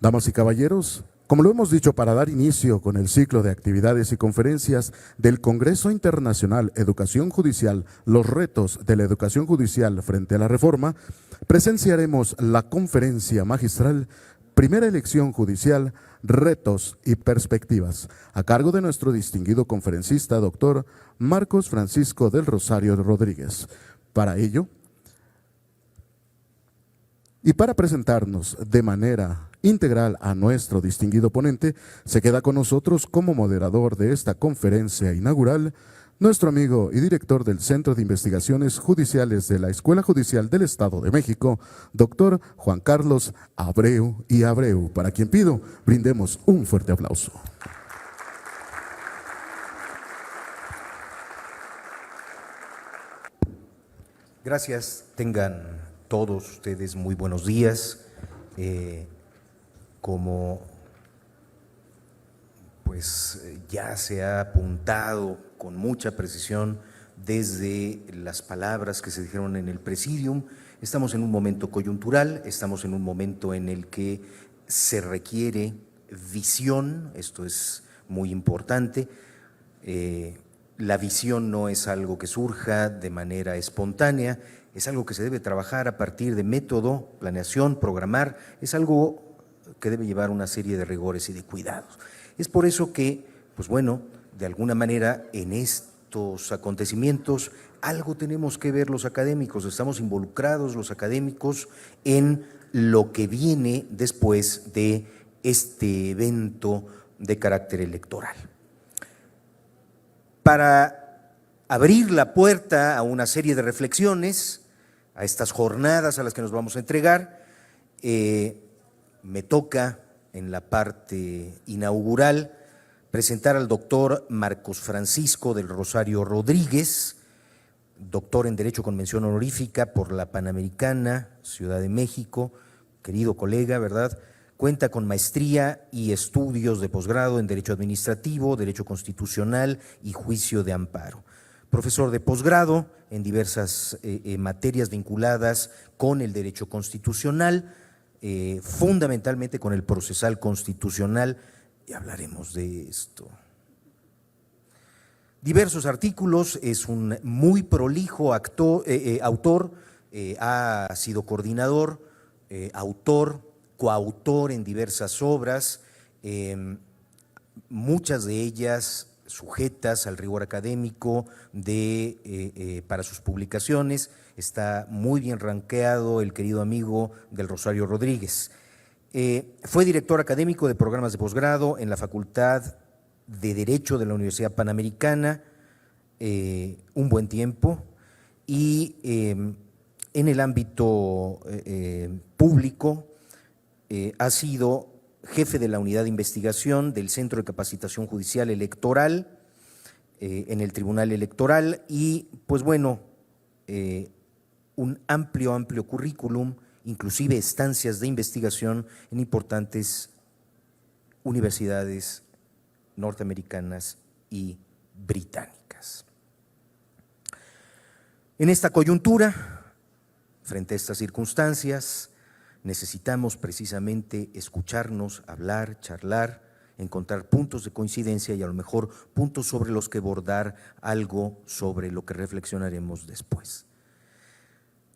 Damas y caballeros, como lo hemos dicho, para dar inicio con el ciclo de actividades y conferencias del Congreso Internacional Educación Judicial, los retos de la educación judicial frente a la reforma, presenciaremos la conferencia magistral Primera elección judicial, retos y perspectivas, a cargo de nuestro distinguido conferencista, doctor Marcos Francisco del Rosario Rodríguez. Para ello, y para presentarnos de manera integral a nuestro distinguido ponente, se queda con nosotros como moderador de esta conferencia inaugural nuestro amigo y director del Centro de Investigaciones Judiciales de la Escuela Judicial del Estado de México, doctor Juan Carlos Abreu y Abreu, para quien pido brindemos un fuerte aplauso. Gracias, tengan todos ustedes muy buenos días. Como pues ya se ha apuntado con mucha precisión desde las palabras que se dijeron en el Presidium, estamos en un momento coyuntural, estamos en un momento en el que se requiere visión, esto es muy importante. La visión no es algo que surja de manera espontánea, es algo que se debe trabajar a partir de método, planeación, programar, es algo que debe llevar una serie de rigores y de cuidados. Es por eso que, pues bueno, de alguna manera en estos acontecimientos algo tenemos que ver los académicos, estamos involucrados los académicos en lo que viene después de este evento de carácter electoral. Para abrir la puerta a una serie de reflexiones, a estas jornadas a las que nos vamos a entregar, me toca en la parte inaugural presentar al doctor Marcos Francisco del Rosario Rodríguez, doctor en Derecho con mención honorífica por la Panamericana, Ciudad de México, querido colega, ¿verdad? Cuenta con maestría y estudios de posgrado en Derecho Administrativo, Derecho Constitucional y Juicio de Amparo. Profesor de posgrado en diversas materias vinculadas con el derecho constitucional, fundamentalmente con el procesal constitucional, y hablaremos de esto. Diversos artículos, es un muy prolijo autor, ha sido coordinador, autor, coautor en diversas obras, muchas de ellas sujetas al rigor académico para sus publicaciones. Está muy bien rankeado el querido amigo del Rosario Rodríguez. Fue director académico de programas de posgrado en la Facultad de Derecho de la Universidad Panamericana un buen tiempo, y en el ámbito público ha sido jefe de la unidad de investigación del Centro de Capacitación Judicial Electoral en el Tribunal Electoral, y pues bueno, un amplio currículum, inclusive estancias de investigación en importantes universidades norteamericanas y británicas. En esta coyuntura, frente a estas circunstancias, necesitamos precisamente escucharnos, hablar, charlar, encontrar puntos de coincidencia y a lo mejor puntos sobre los que bordar algo sobre lo que reflexionaremos después.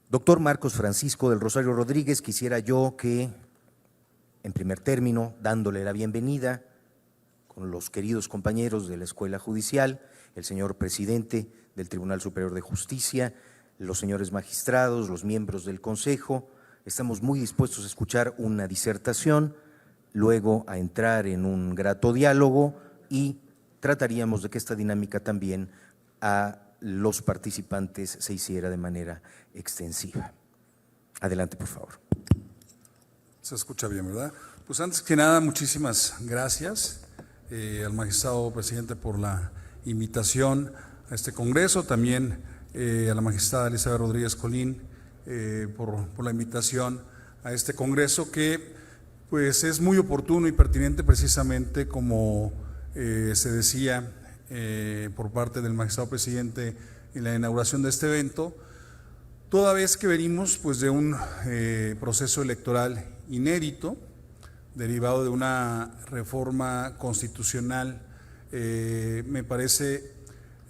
Doctor Marcos Francisco del Rosario Rodríguez, quisiera yo que, en primer término, dándole la bienvenida con los queridos compañeros de la Escuela Judicial, el señor presidente del Tribunal Superior de Justicia, los señores magistrados, los miembros del Consejo, estamos muy dispuestos a escuchar una disertación, luego a entrar en un grato diálogo, y trataríamos de que esta dinámica también a los participantes se hiciera de manera extensiva. Adelante, por favor. Se escucha bien, ¿verdad? Pues antes que nada, muchísimas gracias al magistrado presidente por la invitación a este congreso, también a la magistrada Elizabeth Rodríguez Colín por la invitación a este congreso, que pues es muy oportuno y pertinente, precisamente como se decía por parte del magistrado presidente en la inauguración de este evento, toda vez que venimos pues de un proceso electoral inédito, derivado de una reforma constitucional, me parece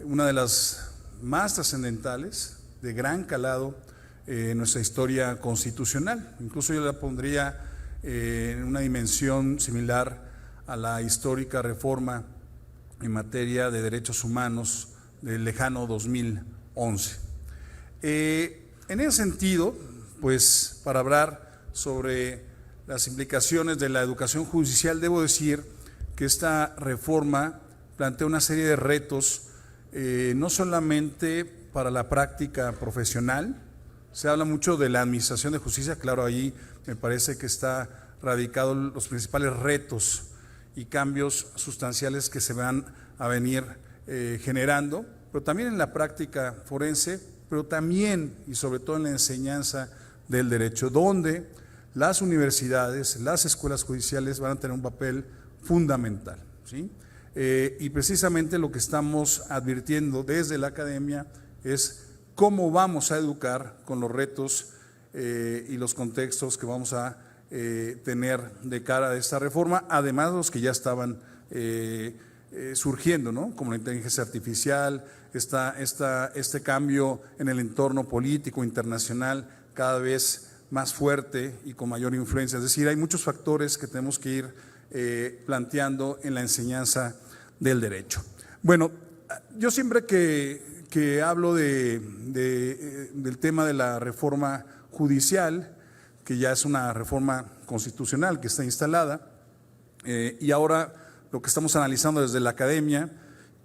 una de las más trascendentales, de gran calado en nuestra historia constitucional. Incluso yo la pondría en una dimensión similar a la histórica reforma en materia de derechos humanos del lejano 2011. En ese sentido, pues para hablar sobre las implicaciones de la educación judicial, debo decir que esta reforma plantea una serie de retos, no solamente para la práctica profesional. Se habla mucho de la administración de justicia, claro, ahí me parece que está radicado los principales retos y cambios sustanciales que se van a venir generando, pero también en la práctica forense, pero también y sobre todo en la enseñanza del derecho, donde las universidades, las escuelas judiciales van a tener un papel fundamental, ¿sí? Y precisamente lo que estamos advirtiendo desde la academia es cómo vamos a educar con los retos y los contextos que vamos a tener de cara a esta reforma, además de los que ya estaban surgiendo, ¿no? Como la inteligencia artificial, este cambio en el entorno político internacional cada vez más fuerte y con mayor influencia. Es decir, hay muchos factores que tenemos que ir planteando en la enseñanza del derecho. Bueno, yo siempre que hablo del tema de la reforma judicial, que ya es una reforma constitucional que está instalada, y ahora lo que estamos analizando desde la academia,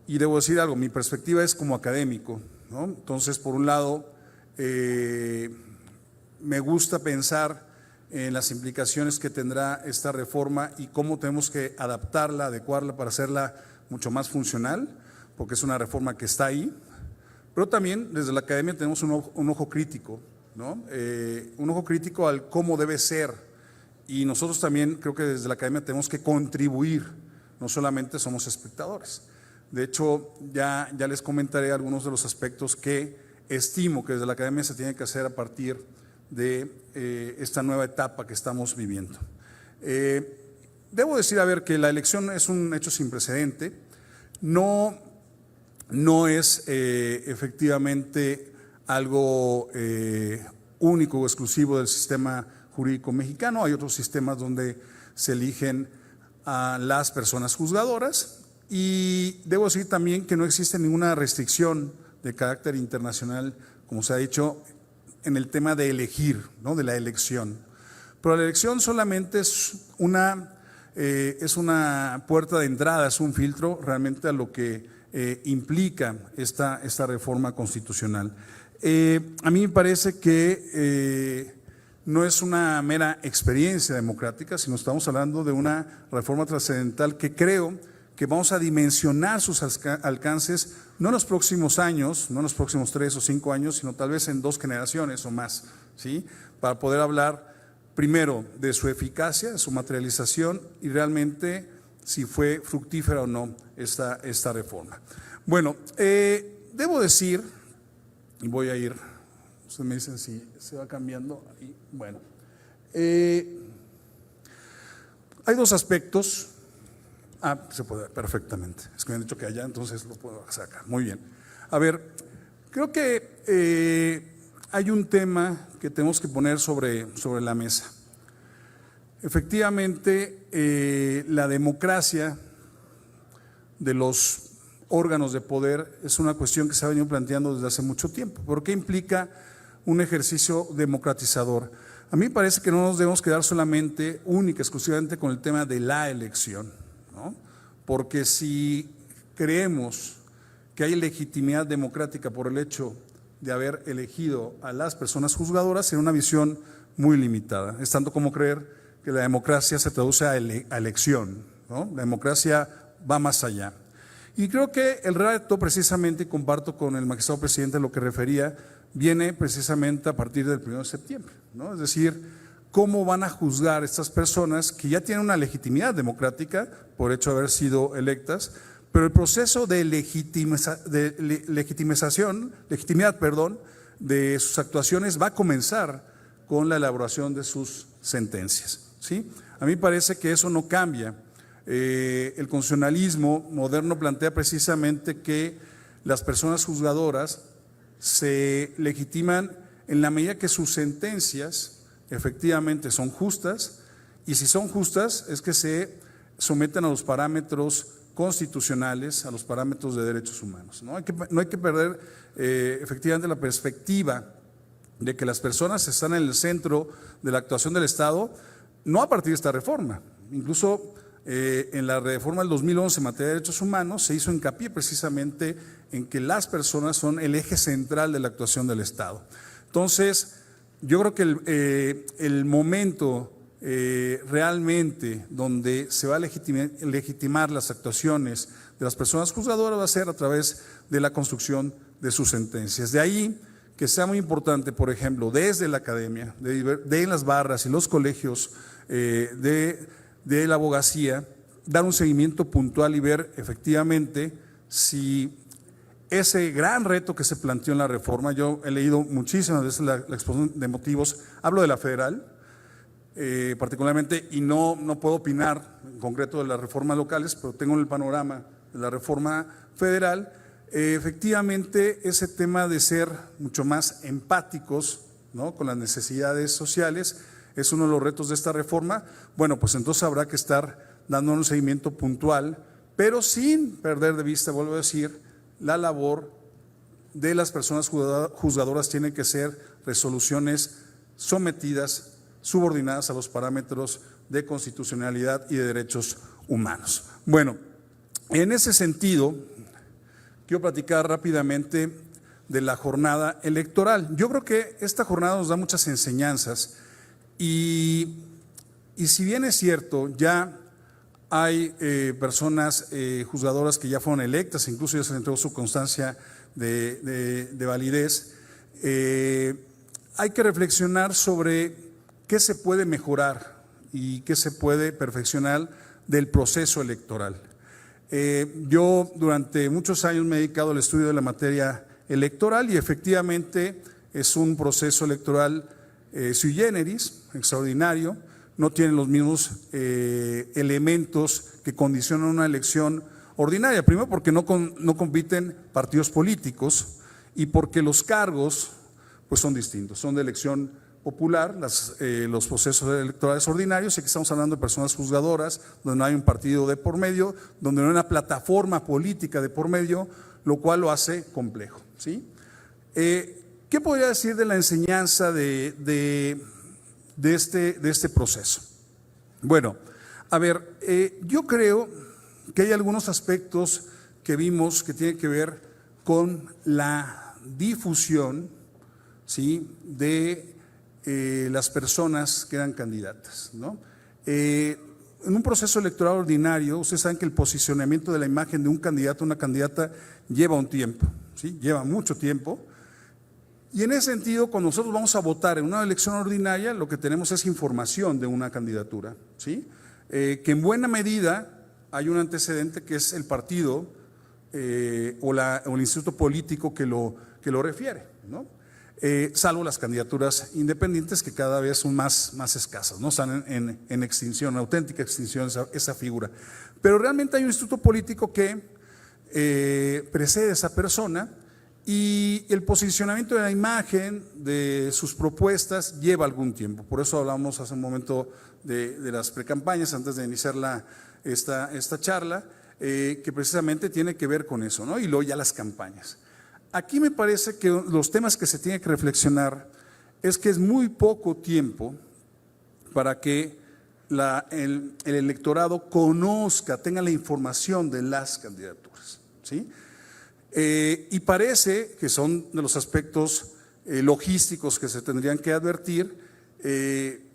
y debo decir algo, mi perspectiva es como académico, ¿no? Entonces, por un lado, me gusta pensar en las implicaciones que tendrá esta reforma y cómo tenemos que adaptarla, adecuarla para hacerla mucho más funcional, porque es una reforma que está ahí, pero también desde la academia tenemos un ojo crítico, ¿no? Un ojo crítico al cómo debe ser, y nosotros también creo que desde la academia tenemos que contribuir, no solamente somos espectadores. De hecho, ya les comentaré algunos de los aspectos que estimo que desde la academia se tiene que hacer a partir de esta nueva etapa que estamos viviendo. Debo decir, a ver, que la elección es un hecho sin precedente, no es efectivamente algo único o exclusivo del sistema jurídico mexicano. Hay otros sistemas donde se eligen a las personas juzgadoras, y debo decir también que no existe ninguna restricción de carácter internacional, como se ha dicho, en el tema de elegir, ¿no? De la elección. Pero la elección solamente es una puerta de entrada, es un filtro realmente a lo que implica esta reforma constitucional. A mí me parece que no es una mera experiencia democrática, sino estamos hablando de una reforma trascendental que creo que vamos a dimensionar sus alcances no en los próximos años, no en los próximos 3 o 5 años, sino tal vez en 2 generaciones o más, ¿sí? Para poder hablar primero de su eficacia, de su materialización y realmente si fue fructífera o no esta reforma. Bueno, debo decir, y voy a ir, ustedes me dicen si se va cambiando, y bueno, hay 2 aspectos. Se puede ver perfectamente. Es que me han dicho que allá, entonces lo puedo sacar. Muy bien. A ver, creo que hay un tema que tenemos que poner sobre la mesa. Efectivamente, la democracia de los órganos de poder es una cuestión que se ha venido planteando desde hace mucho tiempo. ¿Por qué implica un ejercicio democratizador? A mí me parece que no nos debemos quedar solamente, única, exclusivamente con el tema de la elección, ¿no? Porque si creemos que hay legitimidad democrática por el hecho de haber elegido a las personas juzgadoras, será una visión muy limitada. Es tanto como creer que la democracia se traduce a elección, ¿no? La democracia va más allá. Y creo que el reto precisamente, y comparto con el magistrado presidente lo que refería, viene precisamente a partir del 1 de septiembre, ¿no? Es decir, cómo van a juzgar estas personas que ya tienen una legitimidad democrática por hecho de haber sido electas, pero el proceso de legitimidad de sus actuaciones va a comenzar con la elaboración de sus sentencias, ¿sí? A mí parece que eso no cambia. El constitucionalismo moderno plantea precisamente que las personas juzgadoras se legitiman en la medida que sus sentencias efectivamente son justas, y si son justas es que se someten a los parámetros constitucionales, a los parámetros de derechos humanos. No hay que perder efectivamente la perspectiva de que las personas están en el centro de la actuación del Estado, no a partir de esta reforma. Incluso en la reforma del 2011 en materia de derechos humanos se hizo hincapié precisamente en que las personas son el eje central de la actuación del Estado. Entonces, yo creo que el momento realmente donde se va a legitimar las actuaciones de las personas juzgadoras va a ser a través de la construcción de sus sentencias. De ahí que sea muy importante, por ejemplo, desde la academia, de las barras y los colegios de la abogacía, dar un seguimiento puntual y ver efectivamente si ese gran reto que se planteó en la reforma, yo he leído muchísimas veces la exposición de motivos, hablo de la federal particularmente, y no puedo opinar en concreto de las reformas locales, pero tengo el panorama de la reforma federal. Efectivamente, ese tema de ser mucho más empáticos, ¿no?, con las necesidades sociales es uno de los retos de esta reforma. Bueno, pues entonces habrá que estar dando un seguimiento puntual, pero sin perder de vista, vuelvo a decir, la labor de las personas juzgadoras tiene que ser resoluciones sometidas, subordinadas a los parámetros de constitucionalidad y de derechos humanos. Bueno, en ese sentido, quiero platicar rápidamente de la jornada electoral. Yo creo que esta jornada nos da muchas enseñanzas y si bien es cierto, ya hay personas juzgadoras que ya fueron electas, incluso ya se les entregó su constancia de validez, hay que reflexionar sobre qué se puede mejorar y qué se puede perfeccionar del proceso electoral. Yo durante muchos años me he dedicado al estudio de la materia electoral y efectivamente es un proceso electoral sui generis, extraordinario, no tiene los mismos elementos que condicionan una elección ordinaria. Primero porque no compiten partidos políticos y porque los cargos pues son distintos, son de elección popular, los procesos electorales ordinarios. Aquí estamos hablando de personas juzgadoras, donde no hay un partido de por medio, donde no hay una plataforma política de por medio, lo cual lo hace complejo, ¿sí? ¿Qué podría decir de la enseñanza de este proceso? Bueno, a ver, yo creo que hay algunos aspectos que vimos que tienen que ver con la difusión, ¿sí?, de las personas que eran candidatas, ¿no? En un proceso electoral ordinario, ustedes saben que el posicionamiento de la imagen de un candidato o una candidata lleva un tiempo, ¿sí?, lleva mucho tiempo. Y en ese sentido, cuando nosotros vamos a votar en una elección ordinaria, lo que tenemos es información de una candidatura, ¿sí?, que en buena medida hay un antecedente que es el partido o el instituto político que lo refiere, ¿no? Salvo las candidaturas independientes que cada vez son más escasas, ¿no? Están en extinción, en auténtica extinción esa figura. Pero realmente hay un instituto político que precede a esa persona y el posicionamiento de la imagen, de sus propuestas, lleva algún tiempo. Por eso hablamos hace un momento de las precampañas antes de iniciar esta charla, que precisamente tiene que ver con eso, ¿no? Y luego ya las campañas. Aquí me parece que los temas que se tiene que reflexionar es que es muy poco tiempo para que el electorado conozca, tenga la información de las candidaturas, ¿sí? Y parece que son de los aspectos logísticos que se tendrían que advertir.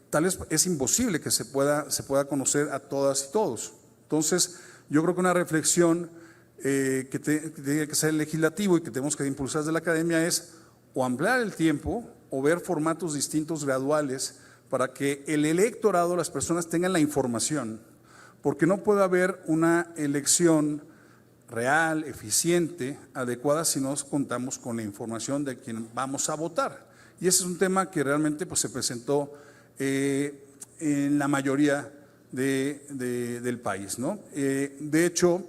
Tal vez es imposible que se pueda conocer a todas y todos. Entonces, yo creo que una reflexión que tiene que ser el legislativo y que tenemos que impulsar desde la academia es o ampliar el tiempo o ver formatos distintos graduales para que el electorado, las personas tengan la información, porque no puede haber una elección real, eficiente, adecuada si no contamos con la información de quien vamos a votar. Y ese es un tema que realmente pues, se presentó en la mayoría del país, ¿no? De hecho,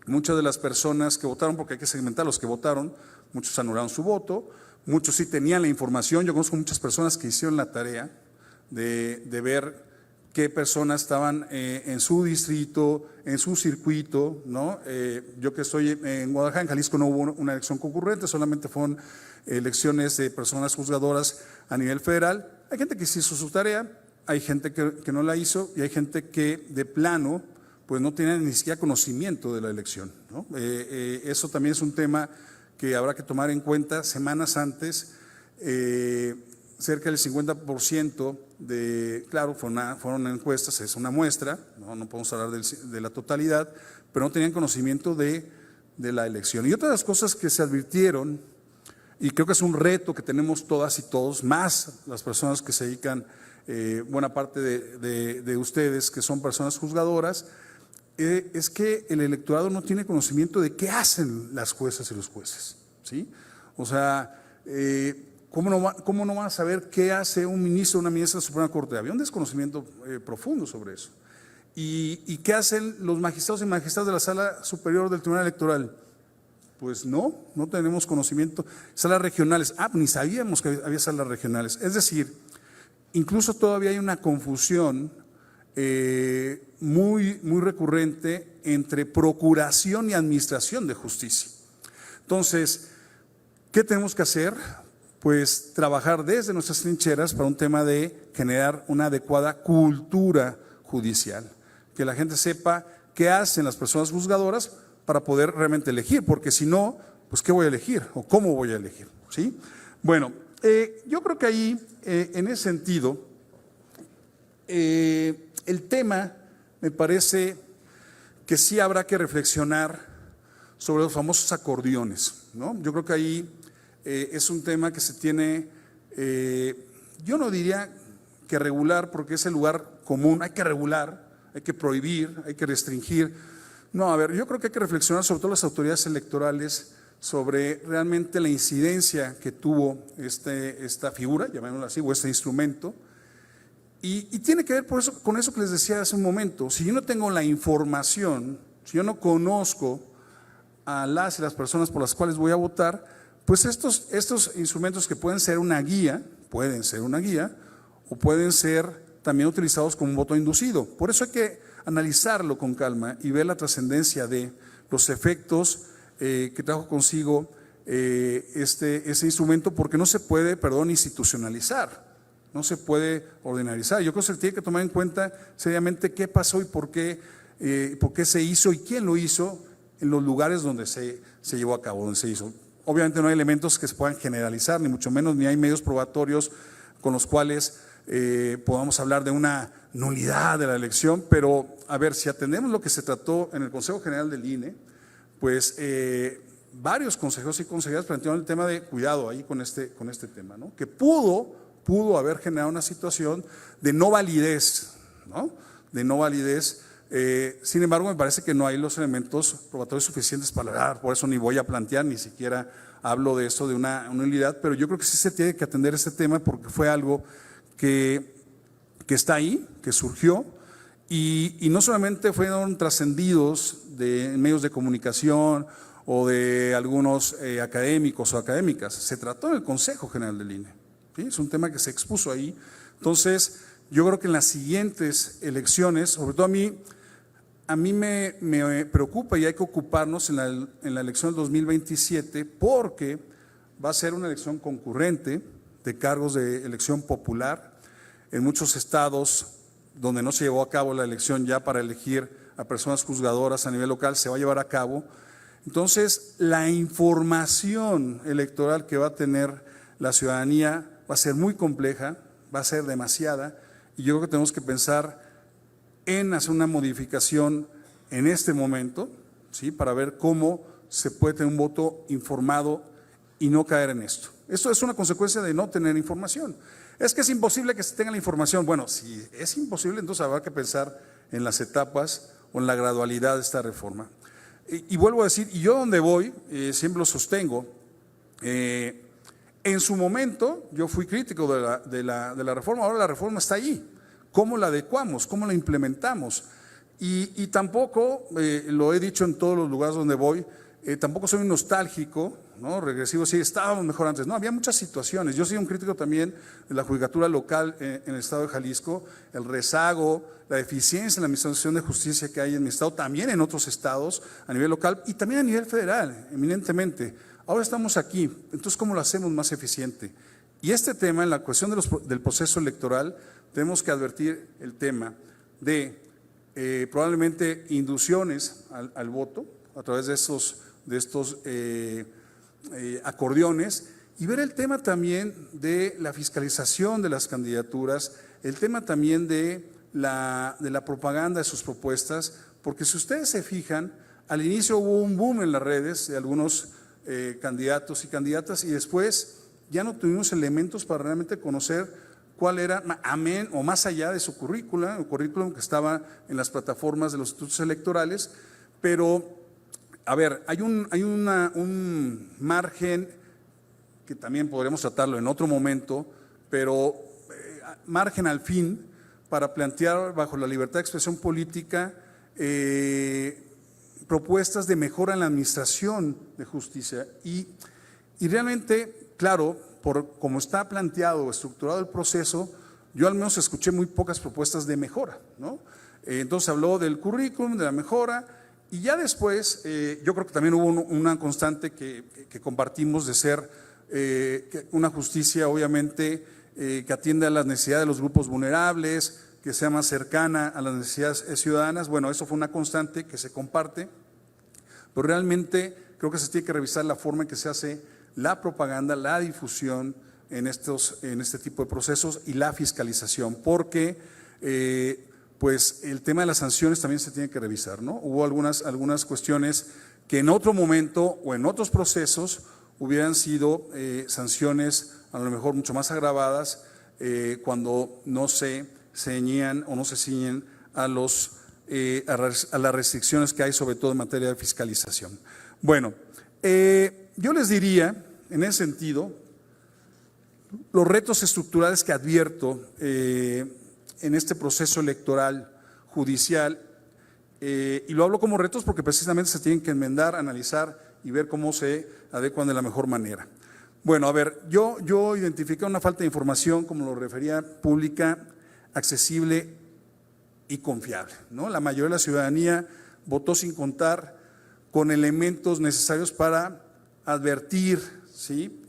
muchas de las personas que votaron, porque hay que segmentar los que votaron, muchos anularon su voto, muchos sí tenían la información. Yo conozco muchas personas que hicieron la tarea de ver qué personas estaban en su distrito, en su circuito, ¿no? Yo que estoy en Guadalajara, en Jalisco, no hubo una elección concurrente, solamente fueron elecciones de personas juzgadoras a nivel federal. Hay gente que sí hizo su tarea, hay gente que no la hizo y hay gente que de plano pues no tiene ni siquiera conocimiento de la elección, ¿no? Eso también es un tema que habrá que tomar en cuenta. Semanas antes, cerca del 50% claro, fueron encuestas, es una muestra, no podemos hablar de la totalidad, pero no tenían conocimiento de la elección. Y otra de las cosas que se advirtieron, y creo que es un reto que tenemos todas y todos, más las personas que se dedican, buena parte de ustedes que son personas juzgadoras, es que el electorado no tiene conocimiento de qué hacen las juezas y los jueces, ¿sí? O sea, ¿cómo no van a saber qué hace un ministro o una ministra de la Suprema Corte? Había un desconocimiento profundo sobre eso. ¿Y qué hacen los magistrados y magistradas de la Sala Superior del Tribunal Electoral? Pues no tenemos conocimiento. Salas regionales, ni sabíamos que había salas regionales. Es decir, incluso todavía hay una confusión muy recurrente entre procuración y administración de justicia. Entonces, ¿qué tenemos que hacer? Pues trabajar desde nuestras trincheras para un tema de generar una adecuada cultura judicial, que la gente sepa qué hacen las personas juzgadoras para poder realmente elegir, porque si no, pues ¿qué voy a elegir o cómo voy a elegir? ¿Sí? Bueno, yo creo que ahí, en ese sentido, el tema me parece que sí habrá que reflexionar sobre los famosos acordeones, ¿no? Yo creo que ahí es un tema que se tiene, yo no diría que regular, porque es el lugar común. Hay que regular, hay que prohibir, hay que restringir. No, a ver, yo creo que hay que reflexionar sobre todo las autoridades electorales sobre realmente la incidencia que tuvo esta figura, llamémoslo así, o este instrumento. Y tiene que ver con eso que les decía hace un momento. Si yo no tengo la información, si yo no conozco a las y las personas por las cuales voy a votar, pues estos instrumentos que pueden ser una guía, o pueden ser también utilizados como un voto inducido. Por eso hay que analizarlo con calma y ver la trascendencia de los efectos que trajo consigo ese instrumento, porque no se puede, institucionalizar. No se puede ordinarizar. Yo creo que se tiene que tomar en cuenta seriamente qué pasó y por qué se hizo y quién lo hizo en los lugares donde se llevó a cabo, donde se hizo. Obviamente no hay elementos que se puedan generalizar, ni mucho menos, ni hay medios probatorios con los cuales podamos hablar de una nulidad de la elección, pero a ver, si atendemos lo que se trató en el Consejo General del INE, pues varios consejeros y consejeras plantearon el tema de cuidado ahí con este tema, ¿no? Que pudo haber generado una situación de no validez, ¿no? De no validez. Sin embargo, me parece que no hay los elementos probatorios suficientes para hablar, por eso ni voy a plantear, ni siquiera hablo de eso, de una nulidad, pero yo creo que sí se tiene que atender este tema porque fue algo que está ahí, que surgió, y no solamente fueron trascendidos de medios de comunicación o de algunos académicos o académicas, se trató en el Consejo General del INE. ¿Sí? Es un tema que se expuso ahí. Entonces, yo creo que en las siguientes elecciones, sobre todo a mí me preocupa y hay que ocuparnos en la elección del 2027, porque va a ser una elección concurrente de cargos de elección popular. En muchos estados donde no se llevó a cabo la elección ya para elegir a personas juzgadoras a nivel local, se va a llevar a cabo. Entonces, la información electoral que va a tener la ciudadanía va a ser muy compleja, va a ser demasiada, y yo creo que tenemos que pensar en hacer una modificación en este momento, ¿sí? Para ver cómo se puede tener un voto informado y no caer en esto. Esto es una consecuencia de no tener información. Es que es imposible que se tenga la información. Bueno, si es imposible, entonces habrá que pensar en las etapas o en la gradualidad de esta reforma. Y vuelvo a decir, y yo donde voy, siempre lo sostengo, en su momento yo fui crítico de la reforma, ahora la reforma está ahí. ¿cómo la adecuamos? ¿Cómo la implementamos? Y tampoco, lo he dicho en todos los lugares donde voy, tampoco soy un nostálgico, ¿no? Regresivo, sí, estábamos mejor antes. No, había muchas situaciones. Yo soy un crítico también de la judicatura local en el estado de Jalisco, el rezago, la deficiencia en la administración de justicia que hay en mi estado, también en otros estados a nivel local y también a nivel federal, eminentemente. Ahora estamos aquí, entonces ¿cómo lo hacemos más eficiente? Y este tema, en la cuestión del proceso electoral, tenemos que advertir el tema de probablemente inducciones al voto a través de estos acordeones, y ver el tema también de la fiscalización de las candidaturas, el tema también de la propaganda de sus propuestas, porque si ustedes se fijan, al inicio hubo un boom en las redes de algunos candidatos y candidatas, y después ya no tuvimos elementos para realmente conocer cuál era, amén o más allá de su currículum, el currículum que estaba en las plataformas de los institutos electorales. Pero, a ver, hay un margen que también podremos tratarlo en otro momento, pero margen al fin para plantear bajo la libertad de expresión política propuestas de mejora en la administración de justicia. Y realmente, claro, por como está planteado o estructurado el proceso, yo al menos escuché muy pocas propuestas de mejora, ¿no? Entonces habló del currículum, de la mejora, y ya después yo creo que también hubo una constante que compartimos de ser una justicia obviamente que atiende a las necesidades de los grupos vulnerables, que sea más cercana a las necesidades ciudadanas. Bueno, eso fue una constante que se comparte, pero realmente creo que se tiene que revisar la forma en que se hace la propaganda, la difusión en este tipo de procesos y la fiscalización, porque pues el tema de las sanciones también se tiene que revisar, ¿no? Hubo algunas cuestiones que en otro momento o en otros procesos hubieran sido sanciones a lo mejor mucho más agravadas cuando no se ceñían o no se ciñen a las restricciones que hay, sobre todo en materia de fiscalización. Bueno, yo les diría, en ese sentido, los retos estructurales que advierto en este proceso electoral judicial, y lo hablo como retos porque precisamente se tienen que enmendar, analizar y ver cómo se adecuan de la mejor manera. Bueno, a ver, yo identifiqué una falta de información, como lo refería, pública, accesible y confiable, ¿no? La mayoría de la ciudadanía votó sin contar con elementos necesarios para advertir, ¿sí?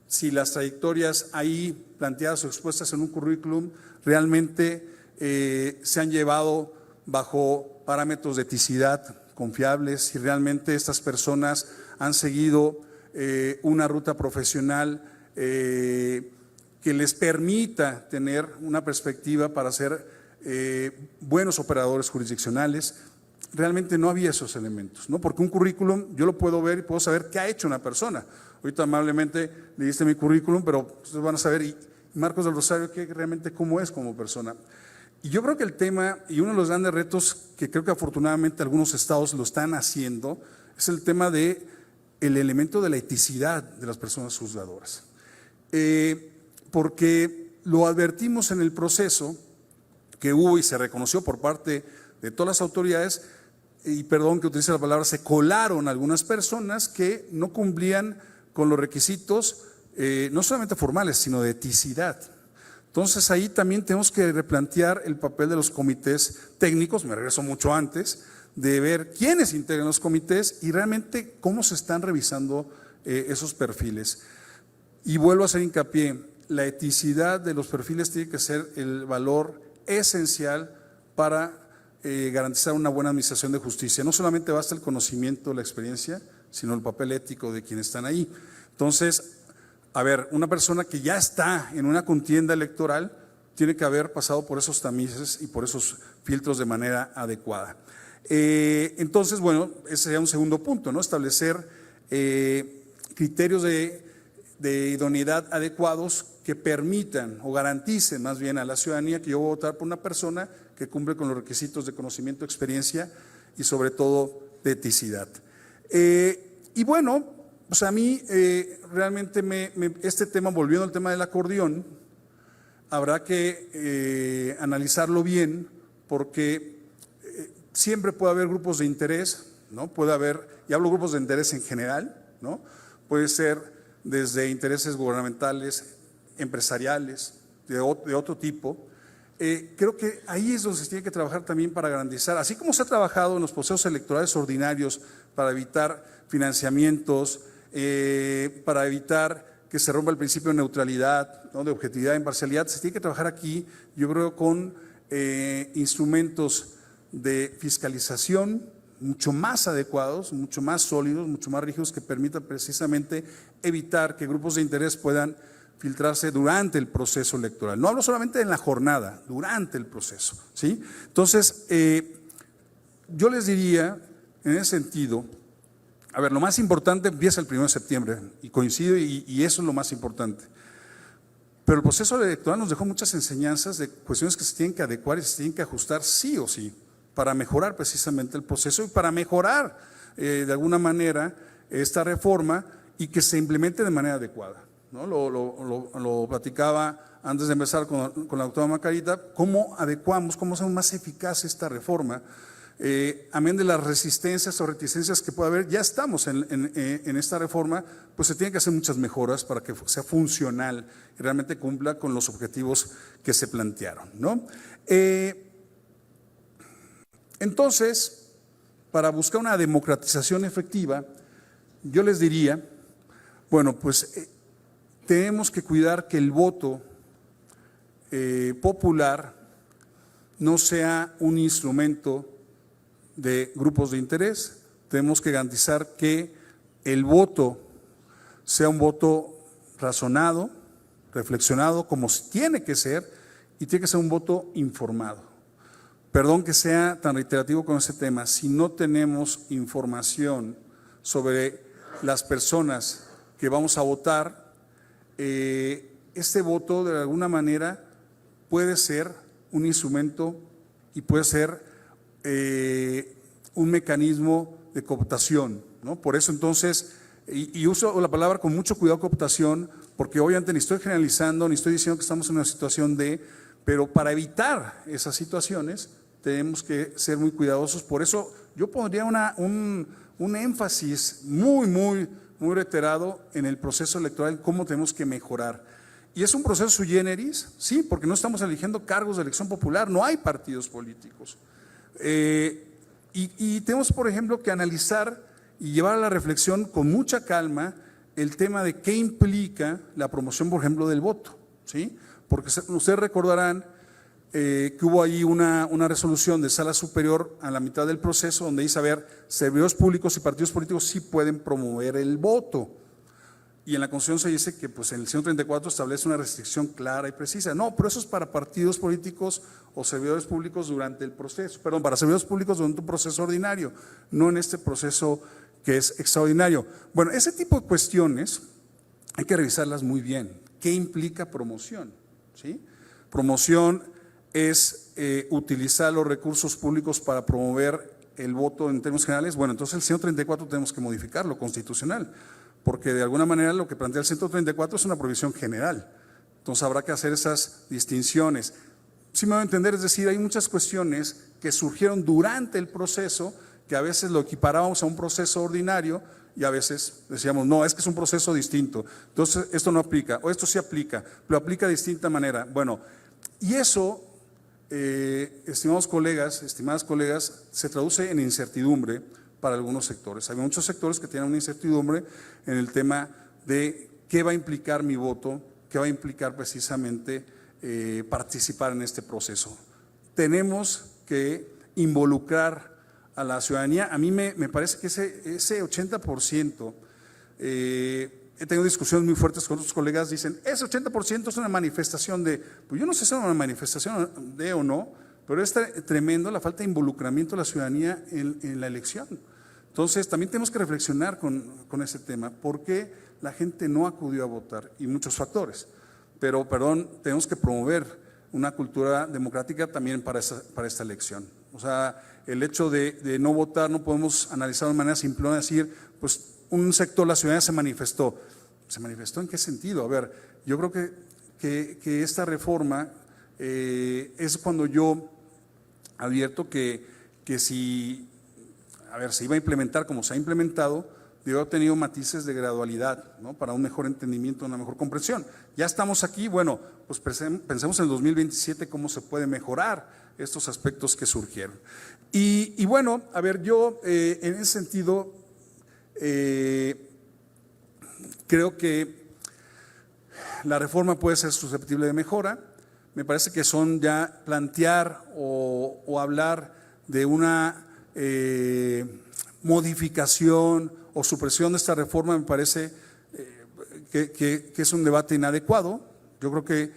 Si las trayectorias ahí planteadas o expuestas en un currículum realmente se han llevado bajo parámetros de eticidad confiables, si realmente estas personas han seguido una ruta profesional que les permita tener una perspectiva para ser buenos operadores jurisdiccionales. Realmente no había esos elementos, ¿no? Porque un currículum yo lo puedo ver y puedo saber qué ha hecho una persona. Ahorita amablemente le diste mi currículum, pero ustedes van a saber, y Marcos del Rosario, que realmente cómo es como persona. Y yo creo que el tema, y uno de los grandes retos que creo que afortunadamente algunos estados lo están haciendo, es el tema de el elemento de la eticidad de las personas juzgadoras. Porque lo advertimos en el proceso que hubo y se reconoció por parte de todas las autoridades, y perdón que utilice la palabra, se colaron algunas personas que no cumplían con los requisitos, no solamente formales, sino de eticidad. Entonces ahí también tenemos que replantear el papel de los comités técnicos, me regreso mucho antes, de ver quiénes integran los comités y realmente cómo se están revisando esos perfiles. Y vuelvo a hacer hincapié, la eticidad de los perfiles tiene que ser el valor esencial para garantizar una buena administración de justicia. No solamente basta el conocimiento, la experiencia, sino el papel ético de quienes están ahí. Entonces, a ver, una persona que ya está en una contienda electoral tiene que haber pasado por esos tamices y por esos filtros de manera adecuada. Entonces, bueno, ese sería un segundo punto, ¿no? Establecer criterios de idoneidad adecuados que permitan o garanticen más bien a la ciudadanía que yo voy a votar por una persona que cumple con los requisitos de conocimiento, experiencia y sobre todo de eticidad. Y bueno, pues a mí realmente este tema, volviendo al tema del acordeón, habrá que analizarlo bien, porque siempre puede haber grupos de interés, ¿no? Puede haber, y hablo grupos de interés en general, ¿no? Puede ser desde intereses gubernamentales, empresariales, de otro tipo. Creo que ahí es donde se tiene que trabajar también para garantizar, así como se ha trabajado en los procesos electorales ordinarios para evitar financiamientos, para evitar que se rompa el principio de neutralidad, ¿no? De objetividad e imparcialidad, se tiene que trabajar aquí, yo creo, con instrumentos de fiscalización mucho más adecuados, mucho más sólidos, mucho más rígidos, que permitan precisamente evitar que grupos de interés puedan filtrarse durante el proceso electoral. No hablo solamente en la jornada, durante el proceso, ¿sí? Entonces, yo les diría, en ese sentido, a ver, lo más importante empieza el 1 de septiembre, y coincido, y eso es lo más importante. Pero el proceso electoral nos dejó muchas enseñanzas de cuestiones que se tienen que adecuar y se tienen que ajustar sí o sí, para mejorar precisamente el proceso y para mejorar de alguna manera esta reforma y que se implemente de manera adecuada, ¿no? Lo platicaba antes de empezar con la doctora Macarita, cómo adecuamos, cómo hacemos más eficaz esta reforma, amén de las resistencias o reticencias que pueda haber. Ya estamos en esta reforma, pues se tienen que hacer muchas mejoras para que sea funcional y realmente cumpla con los objetivos que se plantearon, ¿no? Entonces, para buscar una democratización efectiva, yo les diría, bueno, pues tenemos que cuidar que el voto popular no sea un instrumento de grupos de interés. Tenemos que garantizar que el voto sea un voto razonado, reflexionado, como tiene que ser, y tiene que ser un voto informado. Perdón que sea tan reiterativo con este tema, si no tenemos información sobre las personas que vamos a votar, este voto de alguna manera puede ser un instrumento y puede ser un mecanismo de cooptación, ¿no? Por eso entonces, y uso la palabra con mucho cuidado, cooptación, porque obviamente ni estoy generalizando, ni estoy diciendo que estamos en una situación pero para evitar esas situaciones tenemos que ser muy cuidadosos. Por eso yo pondría un énfasis muy reiterado en el proceso electoral, cómo tenemos que mejorar. Y es un proceso sui generis, sí, porque no estamos eligiendo cargos de elección popular, no hay partidos políticos. Y tenemos, por ejemplo, que analizar y llevar a la reflexión con mucha calma el tema de qué implica la promoción, por ejemplo, del voto, ¿sí? Porque ustedes recordarán que hubo ahí una resolución de sala superior a la mitad del proceso donde dice, a ver, servidores públicos y partidos políticos sí pueden promover el voto. Y en la Constitución se dice que pues en el 134 establece una restricción clara y precisa. No, pero eso es para partidos políticos o servidores públicos durante el proceso, perdón, para servidores públicos durante un proceso ordinario, no en este proceso que es extraordinario. Bueno, ese tipo de cuestiones hay que revisarlas muy bien. ¿Qué implica promoción? ¿Sí? Promoción es utilizar los recursos públicos para promover el voto en términos generales. Bueno, entonces el 134 tenemos que modificarlo, constitucional, porque de alguna manera lo que plantea el 134 es una prohibición general. Entonces habrá que hacer esas distinciones. Si me voy a entender, es decir, hay muchas cuestiones que surgieron durante el proceso que a veces lo equiparábamos a un proceso ordinario y a veces decíamos, no, es que es un proceso distinto, entonces esto no aplica, o esto sí aplica, pero aplica de distinta manera. Bueno, y eso, estimados colegas, estimadas colegas, se traduce en incertidumbre para algunos sectores. Hay muchos sectores que tienen una incertidumbre en el tema de qué va a implicar mi voto, qué va a implicar precisamente participar en este proceso. Tenemos que involucrar a la ciudadanía. A mí me parece que ese 80%, he tenido discusiones muy fuertes con otros colegas, dicen, ese 80% es una manifestación de, pues yo no sé si es una manifestación de o no, pero es tremendo la falta de involucramiento de la ciudadanía en la elección. Entonces también tenemos que reflexionar con ese tema, porque la gente no acudió a votar y muchos factores, pero perdón, tenemos que promover una cultura democrática también para esta elección. O sea, el hecho de no votar no podemos analizar de manera simplona, decir, pues un sector de la ciudadanía se manifestó. ¿Se manifestó en qué sentido? A ver, yo creo que que esta reforma es cuando yo advierto que si, se iba a implementar como se ha implementado, debe haber tenido matices de gradualidad, ¿no? Para un mejor entendimiento, una mejor comprensión. Ya estamos aquí, bueno, pues pensemos en el 2027 cómo se puede mejorar estos aspectos que surgieron. Y bueno, yo en ese sentido creo que la reforma puede ser susceptible de mejora. Me parece que son ya plantear o hablar de una modificación o supresión de esta reforma, me parece que es un debate inadecuado. Yo creo que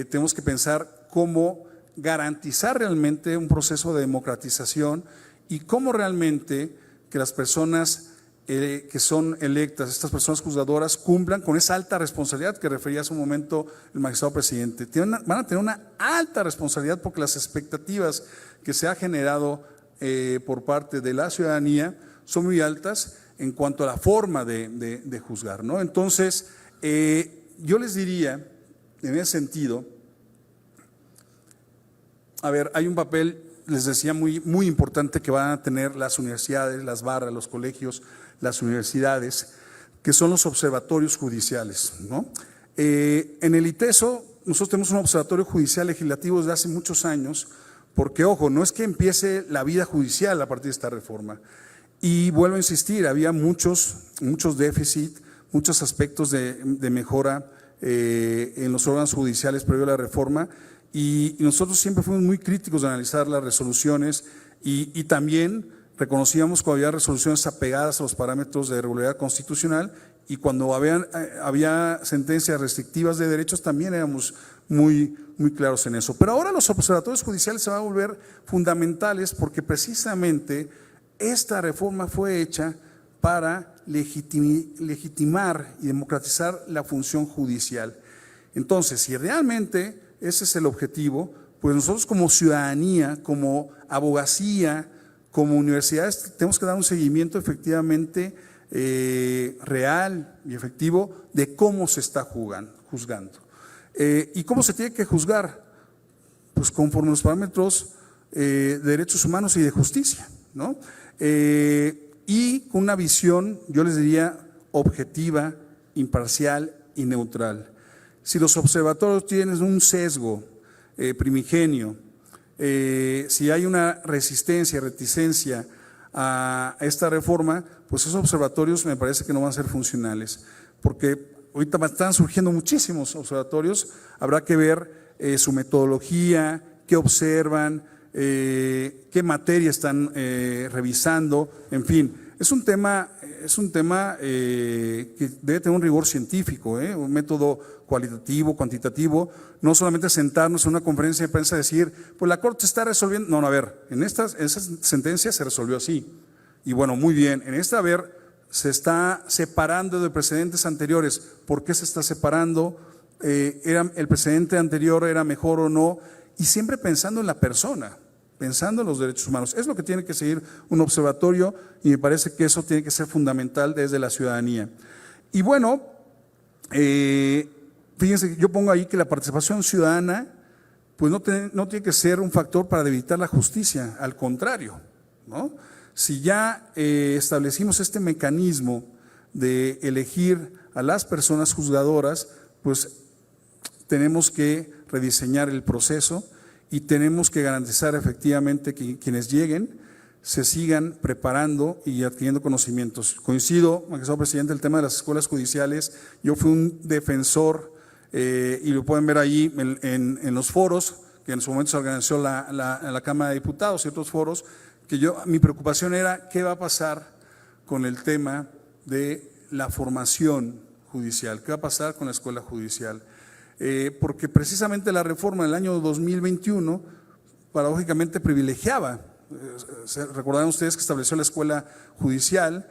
tenemos que pensar cómo garantizar realmente un proceso de democratización y cómo realmente que las personas que son electas, estas personas juzgadoras, cumplan con esa alta responsabilidad que refería hace un momento el magistrado presidente. Van a tener una alta responsabilidad porque las expectativas que se ha generado por parte de la ciudadanía son muy altas en cuanto a la forma de juzgar, ¿no? Entonces, yo les diría, en ese sentido, hay un papel, les decía, muy importante que van a tener las universidades, las barras, los colegios, las universidades, que son los observatorios judiciales, ¿no? En el ITESO, nosotros tenemos un observatorio judicial legislativo desde hace muchos años, porque, ojo, no es que empiece la vida judicial a partir de esta reforma. Y vuelvo a insistir, había muchos déficits, muchos aspectos de mejora en los órganos judiciales previo a la reforma, y nosotros siempre fuimos muy críticos de analizar las resoluciones y también reconocíamos cuando había resoluciones apegadas a los parámetros de regularidad constitucional, y cuando había sentencias restrictivas de derechos también éramos muy claros en eso. Pero ahora los observatorios judiciales se van a volver fundamentales porque precisamente esta reforma fue hecha para legitimar y democratizar la función judicial. Entonces, si realmente ese es el objetivo, pues nosotros como ciudadanía, como abogacía, como universidades, tenemos que dar un seguimiento efectivamente real y efectivo de cómo se está juzgando. ¿Y cómo se tiene que juzgar? Pues conforme los parámetros de derechos humanos y de justicia, ¿no? Y con una visión, yo les diría, objetiva, imparcial y neutral. Si los observatorios tienen un sesgo primigenio, si hay una resistencia, reticencia a esta reforma, pues esos observatorios me parece que no van a ser funcionales, porque ahorita están surgiendo muchísimos observatorios, habrá que ver su metodología, qué observan, qué materia están revisando, en fin, es un tema que debe tener un rigor científico, un método cualitativo, cuantitativo, no solamente sentarnos en una conferencia de prensa y decir, pues la Corte está resolviendo, no, en esa sentencia se resolvió así, y bueno, muy bien, en esta, se está separando de precedentes anteriores. ¿Por qué se está separando? ¿El precedente anterior era mejor o no? Y siempre pensando en la persona, pensando en los derechos humanos. Es lo que tiene que seguir un observatorio y me parece que eso tiene que ser fundamental desde la ciudadanía. Y bueno, fíjense, yo pongo ahí que la participación ciudadana pues no tiene que ser un factor para debilitar la justicia, al contrario, ¿no? Si ya establecimos este mecanismo de elegir a las personas juzgadoras, pues tenemos que rediseñar el proceso y tenemos que garantizar efectivamente que quienes lleguen se sigan preparando y adquiriendo conocimientos. Coincido, magistrado presidente, el tema de las escuelas judiciales. Yo fui un defensor, y lo pueden ver ahí en los foros, que en su momento se organizó la Cámara de Diputados y otros foros, que mi preocupación era qué va a pasar con el tema de la formación judicial, qué va a pasar con la escuela judicial. Porque precisamente la reforma del año 2021 paradójicamente privilegiaba, recordarán ustedes que estableció la escuela judicial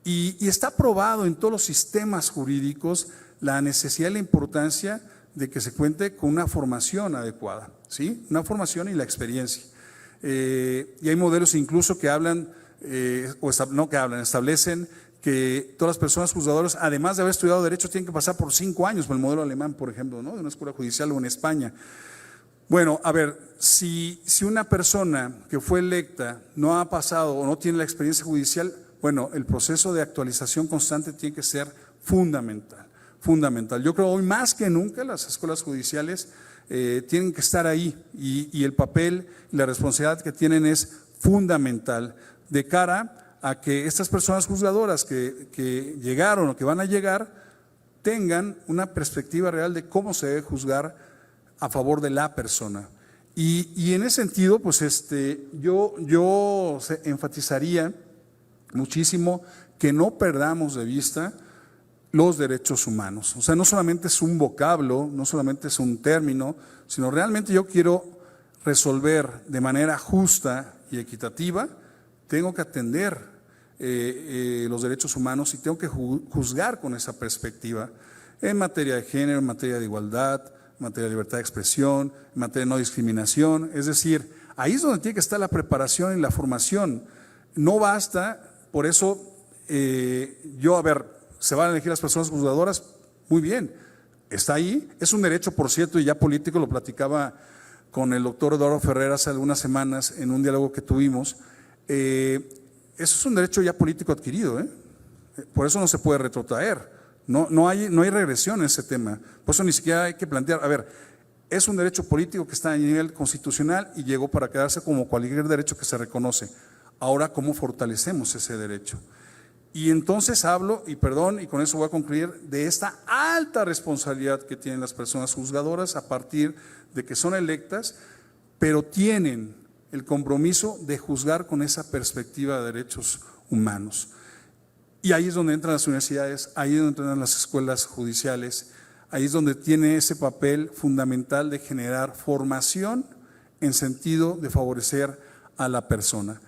y está probado en todos los sistemas jurídicos la necesidad y la importancia de que se cuente con una formación adecuada, ¿sí? Una formación y la experiencia. Y hay modelos incluso que hablan, establecen que todas las personas juzgadoras, además de haber estudiado Derecho, tienen que pasar por 5 años, por el modelo alemán, por ejemplo, ¿no? De una escuela judicial o en España. Bueno, a ver, si una persona que fue electa no ha pasado o no tiene la experiencia judicial, bueno, el proceso de actualización constante tiene que ser fundamental, fundamental. Yo creo hoy más que nunca las escuelas judiciales tienen que estar ahí y el papel y la responsabilidad que tienen es fundamental de cara a que estas personas juzgadoras que llegaron o que van a llegar tengan una perspectiva real de cómo se debe juzgar a favor de la persona. Y en ese sentido, pues yo enfatizaría muchísimo que no perdamos de vista los derechos humanos. O sea, no solamente es un vocablo, no solamente es un término, sino realmente yo quiero resolver de manera justa y equitativa, tengo que atender los derechos humanos y tengo que juzgar con esa perspectiva en materia de género, en materia de igualdad, en materia de libertad de expresión, en materia de no discriminación. Es decir, ahí es donde tiene que estar la preparación y la formación. No basta, por eso se van a elegir las personas juzgadoras, muy bien, está ahí, es un derecho, por cierto, y ya político, lo platicaba con el doctor Eduardo Ferrer hace algunas semanas en un diálogo que tuvimos. Eso es un derecho ya político adquirido, por eso no se puede retrotraer, no hay regresión en ese tema, por eso ni siquiera hay que plantear, a ver, es un derecho político que está a nivel constitucional y llegó para quedarse como cualquier derecho que se reconoce. Ahora, ¿cómo fortalecemos ese derecho? Y entonces hablo, y perdón, y con eso voy a concluir, de esta alta responsabilidad que tienen las personas juzgadoras a partir de que son electas, pero tienen el compromiso de juzgar con esa perspectiva de derechos humanos. Y ahí es donde entran las universidades, ahí es donde entran las escuelas judiciales, ahí es donde tiene ese papel fundamental de generar formación en sentido de favorecer a la persona.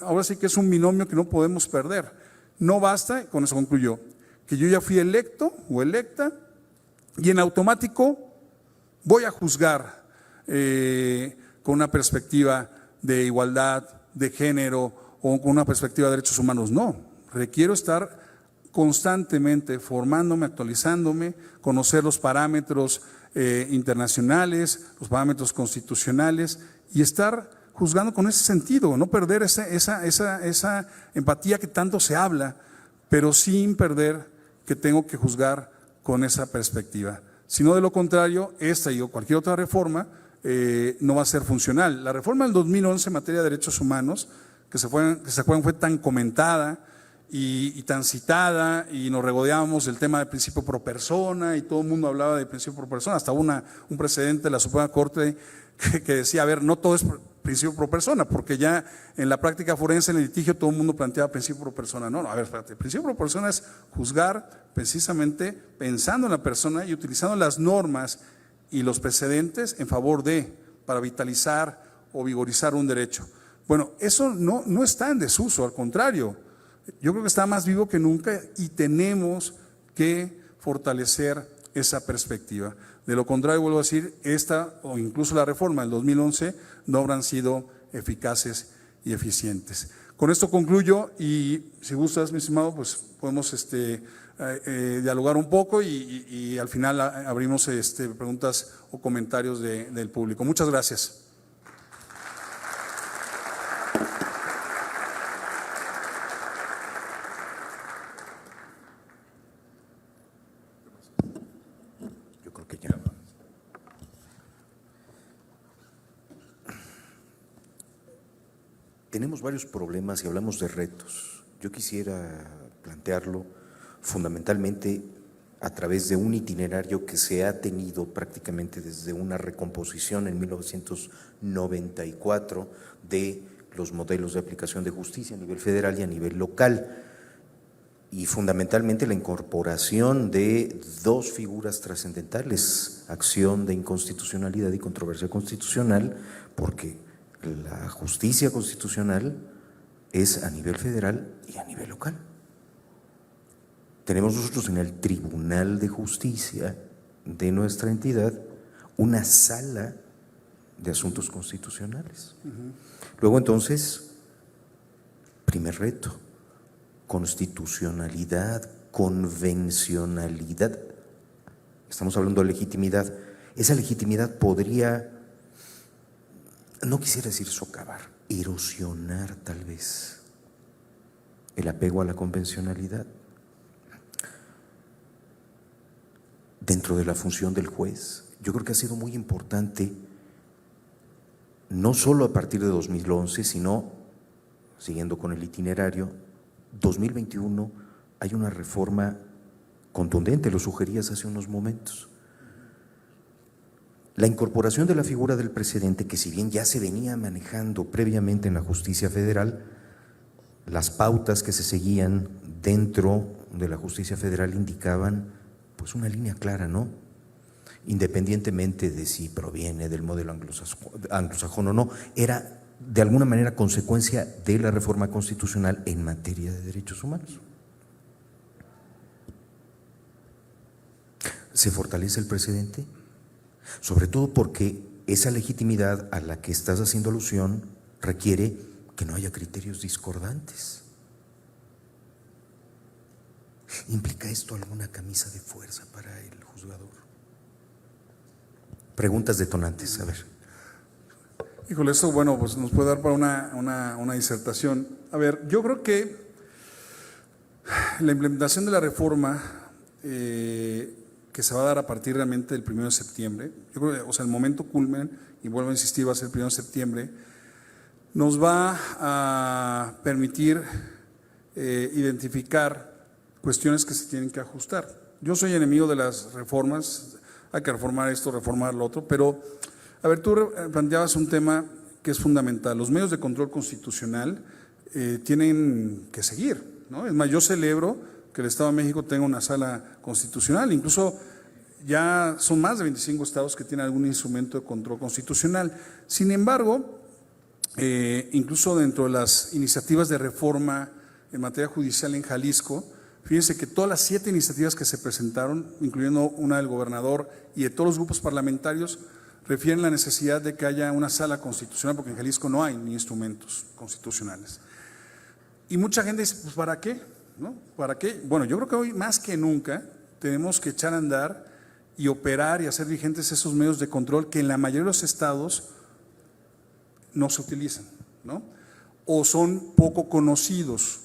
Ahora sí que es un binomio que no podemos perder. No basta, con eso concluyo, que yo ya fui electo o electa y en automático voy a juzgar con una perspectiva de igualdad, de género o con una perspectiva de derechos humanos. No, requiero estar constantemente formándome, actualizándome, conocer los parámetros internacionales, los parámetros constitucionales y estar juzgando con ese sentido, no perder esa empatía que tanto se habla, pero sin perder que tengo que juzgar con esa perspectiva. Si no, de lo contrario, esta y cualquier otra reforma no va a ser funcional. La reforma del 2011 en materia de derechos humanos, que se acuerdan fue tan comentada y tan citada, y nos regodeábamos del tema del principio pro persona, y todo el mundo hablaba del principio pro persona, hasta un precedente de la Suprema Corte que decía, a ver, no todo es principio pro persona, porque ya en la práctica forense, en el litigio, todo el mundo planteaba principio pro persona. No, a ver, espérate, el principio pro persona es juzgar precisamente pensando en la persona y utilizando las normas y los precedentes en favor para vitalizar o vigorizar un derecho. Bueno, eso no está en desuso, al contrario, yo creo que está más vivo que nunca y tenemos que fortalecer esa perspectiva. De lo contrario, vuelvo a decir, esta o incluso la reforma del 2011 no habrán sido eficaces y eficientes. Con esto concluyo y si gustas, mi estimado, pues podemos dialogar un poco y al final abrimos preguntas o comentarios del público. Muchas gracias. Yo creo que ya. Tenemos varios problemas y hablamos de retos. Yo quisiera plantearlo fundamentalmente a través de un itinerario que se ha tenido prácticamente desde una recomposición en 1994 de los modelos de aplicación de justicia a nivel federal y a nivel local, y fundamentalmente la incorporación de dos figuras trascendentales, acción de inconstitucionalidad y controversia constitucional, porque la justicia constitucional es a nivel federal y a nivel local. Tenemos nosotros en el Tribunal de Justicia de nuestra entidad una sala de asuntos constitucionales. Luego entonces, primer reto, constitucionalidad, convencionalidad. Estamos hablando de legitimidad. Esa legitimidad podría, no quisiera decir socavar, erosionar tal vez el apego a la convencionalidad dentro de la función del juez. Yo creo que ha sido muy importante, no solo a partir de 2011, sino, siguiendo con el itinerario, 2021 hay una reforma contundente, lo sugerías hace unos momentos. La incorporación de la figura del presidente, que si bien ya se venía manejando previamente en la justicia federal, las pautas que se seguían dentro de la justicia federal indicaban pues una línea clara, ¿no? Independientemente de si proviene del modelo anglosajón o no, era de alguna manera consecuencia de la reforma constitucional en materia de derechos humanos. ¿Se fortalece el presidente? Sobre todo porque esa legitimidad a la que estás haciendo alusión requiere que no haya criterios discordantes. ¿Implica esto alguna camisa de fuerza para el juzgador? Preguntas detonantes, a ver. Híjole, eso, bueno, pues nos puede dar para una disertación. A ver, yo creo que la implementación de la reforma que se va a dar a partir realmente del 1 de septiembre, yo creo que, o sea, el momento culmen, y vuelvo a insistir, va a ser el 1 de septiembre, nos va a permitir identificar cuestiones que se tienen que ajustar. Yo soy enemigo de las reformas, hay que reformar esto, reformar lo otro, pero, a ver, tú planteabas un tema que es fundamental. Los medios de control constitucional tienen que seguir, ¿no? Es más, yo celebro que el Estado de México tenga una sala constitucional, incluso ya son más de 25 estados que tienen algún instrumento de control constitucional. Sin embargo, incluso dentro de las iniciativas de reforma en materia judicial en Jalisco, fíjense que todas las 7 iniciativas que se presentaron, incluyendo una del gobernador y de todos los grupos parlamentarios, refieren la necesidad de que haya una sala constitucional, porque en Jalisco no hay ni instrumentos constitucionales. Y mucha gente dice, pues ¿para qué? ¿No? ¿Para qué? Bueno, yo creo que hoy más que nunca tenemos que echar a andar y operar y hacer vigentes esos medios de control que en la mayoría de los estados no se utilizan, ¿no? O son poco conocidos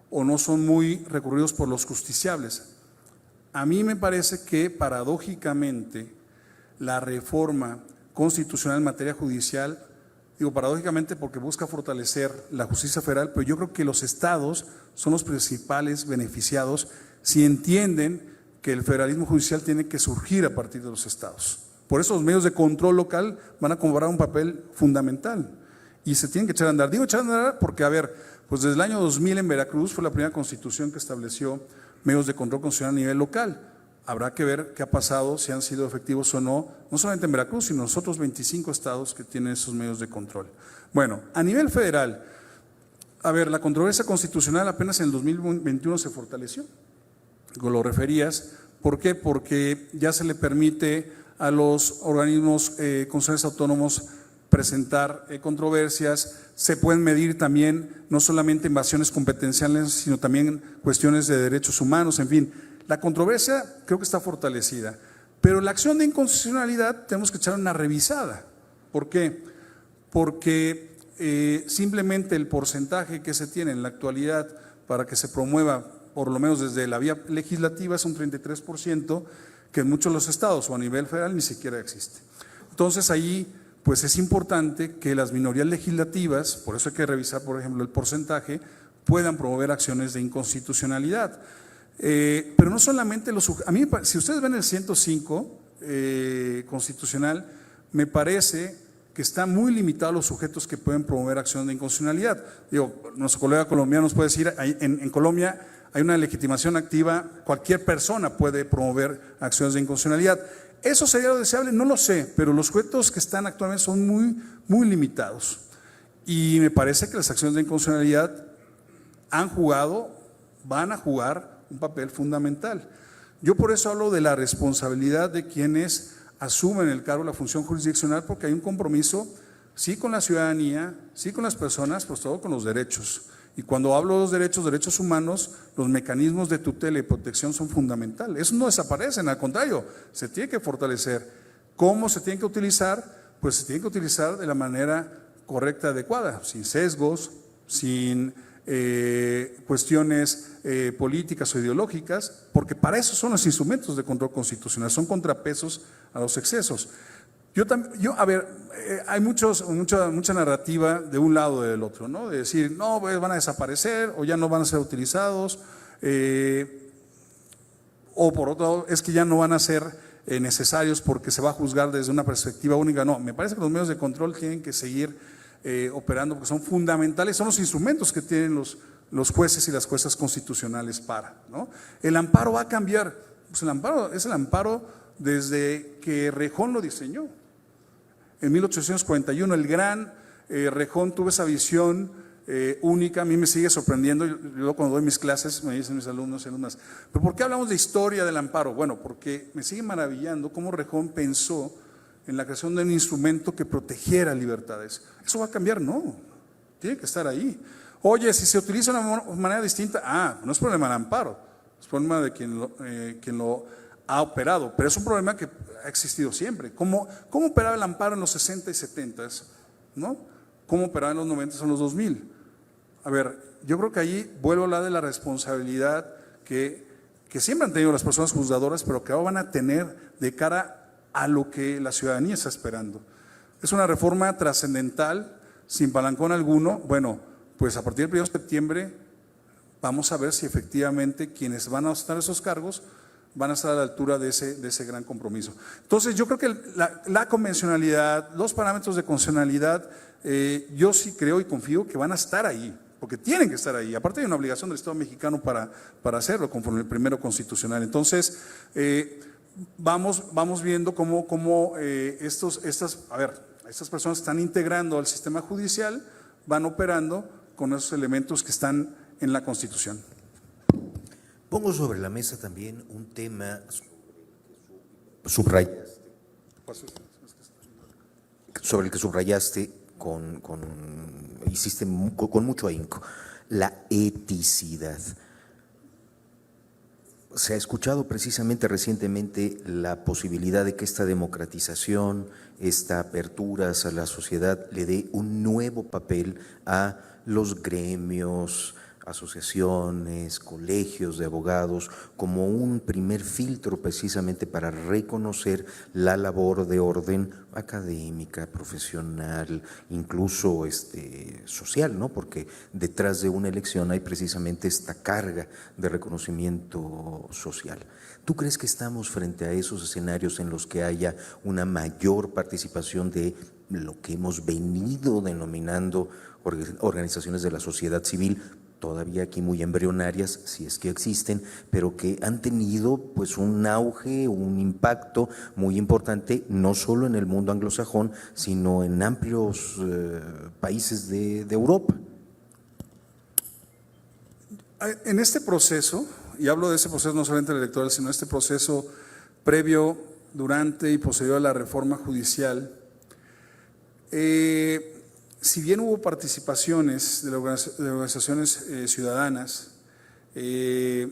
o no son muy recurridos por los justiciables. A mí me parece que paradójicamente la reforma constitucional en materia judicial, digo paradójicamente porque busca fortalecer la justicia federal, pero yo creo que los estados son los principales beneficiados si entienden que el federalismo judicial tiene que surgir a partir de los estados. Por eso los medios de control local van a cobrar un papel fundamental y se tienen que echar a andar. Digo echar a andar porque, a ver, pues desde el año 2000 en Veracruz fue la primera constitución que estableció medios de control constitucional a nivel local. Habrá que ver qué ha pasado, si han sido efectivos o no, no solamente en Veracruz, sino en los otros 25 estados que tienen esos medios de control. Bueno, a nivel federal, a ver, la controversia constitucional apenas en el 2021 se fortaleció. Lo referías, ¿por qué? Porque ya se le permite a los organismos constitucionales autónomos presentar controversias, se pueden medir también no solamente invasiones competenciales, sino también cuestiones de derechos humanos, en fin. La controversia creo que está fortalecida, pero la acción de inconstitucionalidad tenemos que echar una revisada. ¿Por qué? Porque simplemente el porcentaje que se tiene en la actualidad para que se promueva, por lo menos desde la vía legislativa, es un 33%, que en muchos de los estados o a nivel federal ni siquiera existe. Entonces ahí pues es importante que las minorías legislativas, por eso hay que revisar por ejemplo el porcentaje, puedan promover acciones de inconstitucionalidad. Pero no solamente a mí, si ustedes ven el 105 constitucional, me parece que está muy limitado los sujetos que pueden promover acciones de inconstitucionalidad. Digo, nuestro colega colombiano nos puede decir, en Colombia hay una legitimación activa, cualquier persona puede promover acciones de inconstitucionalidad. ¿Eso sería lo deseable? No lo sé, pero los sujetos que están actualmente son muy limitados. Y me parece que las acciones de inconstitucionalidad han jugado, van a jugar un papel fundamental. Yo por eso hablo de la responsabilidad de quienes asumen el cargo de la función jurisdiccional, porque hay un compromiso, sí con la ciudadanía, sí con las personas, pero todo con los derechos. Y cuando hablo de los derechos humanos, los mecanismos de tutela y protección son fundamentales. Eso no desaparecen, al contrario, se tiene que fortalecer. ¿Cómo se tiene que utilizar? Pues se tiene que utilizar de la manera correcta, adecuada, sin sesgos, sin cuestiones políticas o ideológicas, porque para eso son los instrumentos de control constitucional, son contrapesos a los excesos. Hay mucha narrativa de un lado o del otro, ¿no? De decir, no, pues van a desaparecer o ya no van a ser utilizados, o por otro lado, es que ya no van a ser necesarios porque se va a juzgar desde una perspectiva única. No, me parece que los medios de control tienen que seguir operando porque son fundamentales, son los instrumentos que tienen los jueces y las juezas constitucionales para, ¿no? El amparo va a cambiar, pues el amparo es el amparo desde que Rejón lo diseñó. En 1841 el gran Rejón tuvo esa visión única. A mí me sigue sorprendiendo. Yo cuando doy mis clases me dicen mis alumnos y alumnas, ¿pero por qué hablamos de historia del amparo? Bueno, porque me sigue maravillando cómo Rejón pensó en la creación de un instrumento que protegiera libertades. ¿Eso va a cambiar? No, tiene que estar ahí. Oye, si se utiliza de una manera distinta, no es problema del amparo, es problema de quien lo ha operado, pero es un problema que ha existido siempre. ¿Cómo operaba el amparo en los 60 y 70, ¿no? ¿Cómo operaba en los 90 o en los 2000? A ver, yo creo que allí vuelvo a hablar de la responsabilidad que siempre han tenido las personas juzgadoras, pero que ahora van a tener de cara a lo que la ciudadanía está esperando. Es una reforma trascendental, sin palancón alguno. Bueno, pues a partir del 1 de septiembre vamos a ver si efectivamente quienes van a ostentar esos cargos van a estar a la altura de ese gran compromiso. Entonces yo creo que la convencionalidad, los parámetros de convencionalidad, yo sí creo y confío que van a estar ahí, porque tienen que estar ahí. Aparte hay una obligación del Estado mexicano para hacerlo conforme el primero constitucional. Entonces vamos viendo cómo estas personas están integrando al sistema judicial, van operando con esos elementos que están en la Constitución. Pongo sobre la mesa también un tema sobre el que subrayaste hiciste con mucho ahínco, la eticidad. Se ha escuchado precisamente recientemente la posibilidad de que esta democratización, esta apertura a la sociedad le dé un nuevo papel a los gremios, asociaciones, colegios de abogados, como un primer filtro precisamente para reconocer la labor de orden académica, profesional, incluso social, ¿no? Porque detrás de una elección hay precisamente esta carga de reconocimiento social. ¿Tú crees que estamos frente a esos escenarios en los que haya una mayor participación de lo que hemos venido denominando organizaciones de la sociedad civil, todavía aquí muy embrionarias, si es que existen, pero que han tenido pues un auge, un impacto muy importante, no solo en el mundo anglosajón, sino en amplios países de Europa? En este proceso, y hablo de ese proceso no solamente el electoral, sino este proceso previo, durante y posterior a la reforma judicial, si bien hubo participaciones de organizaciones ciudadanas, de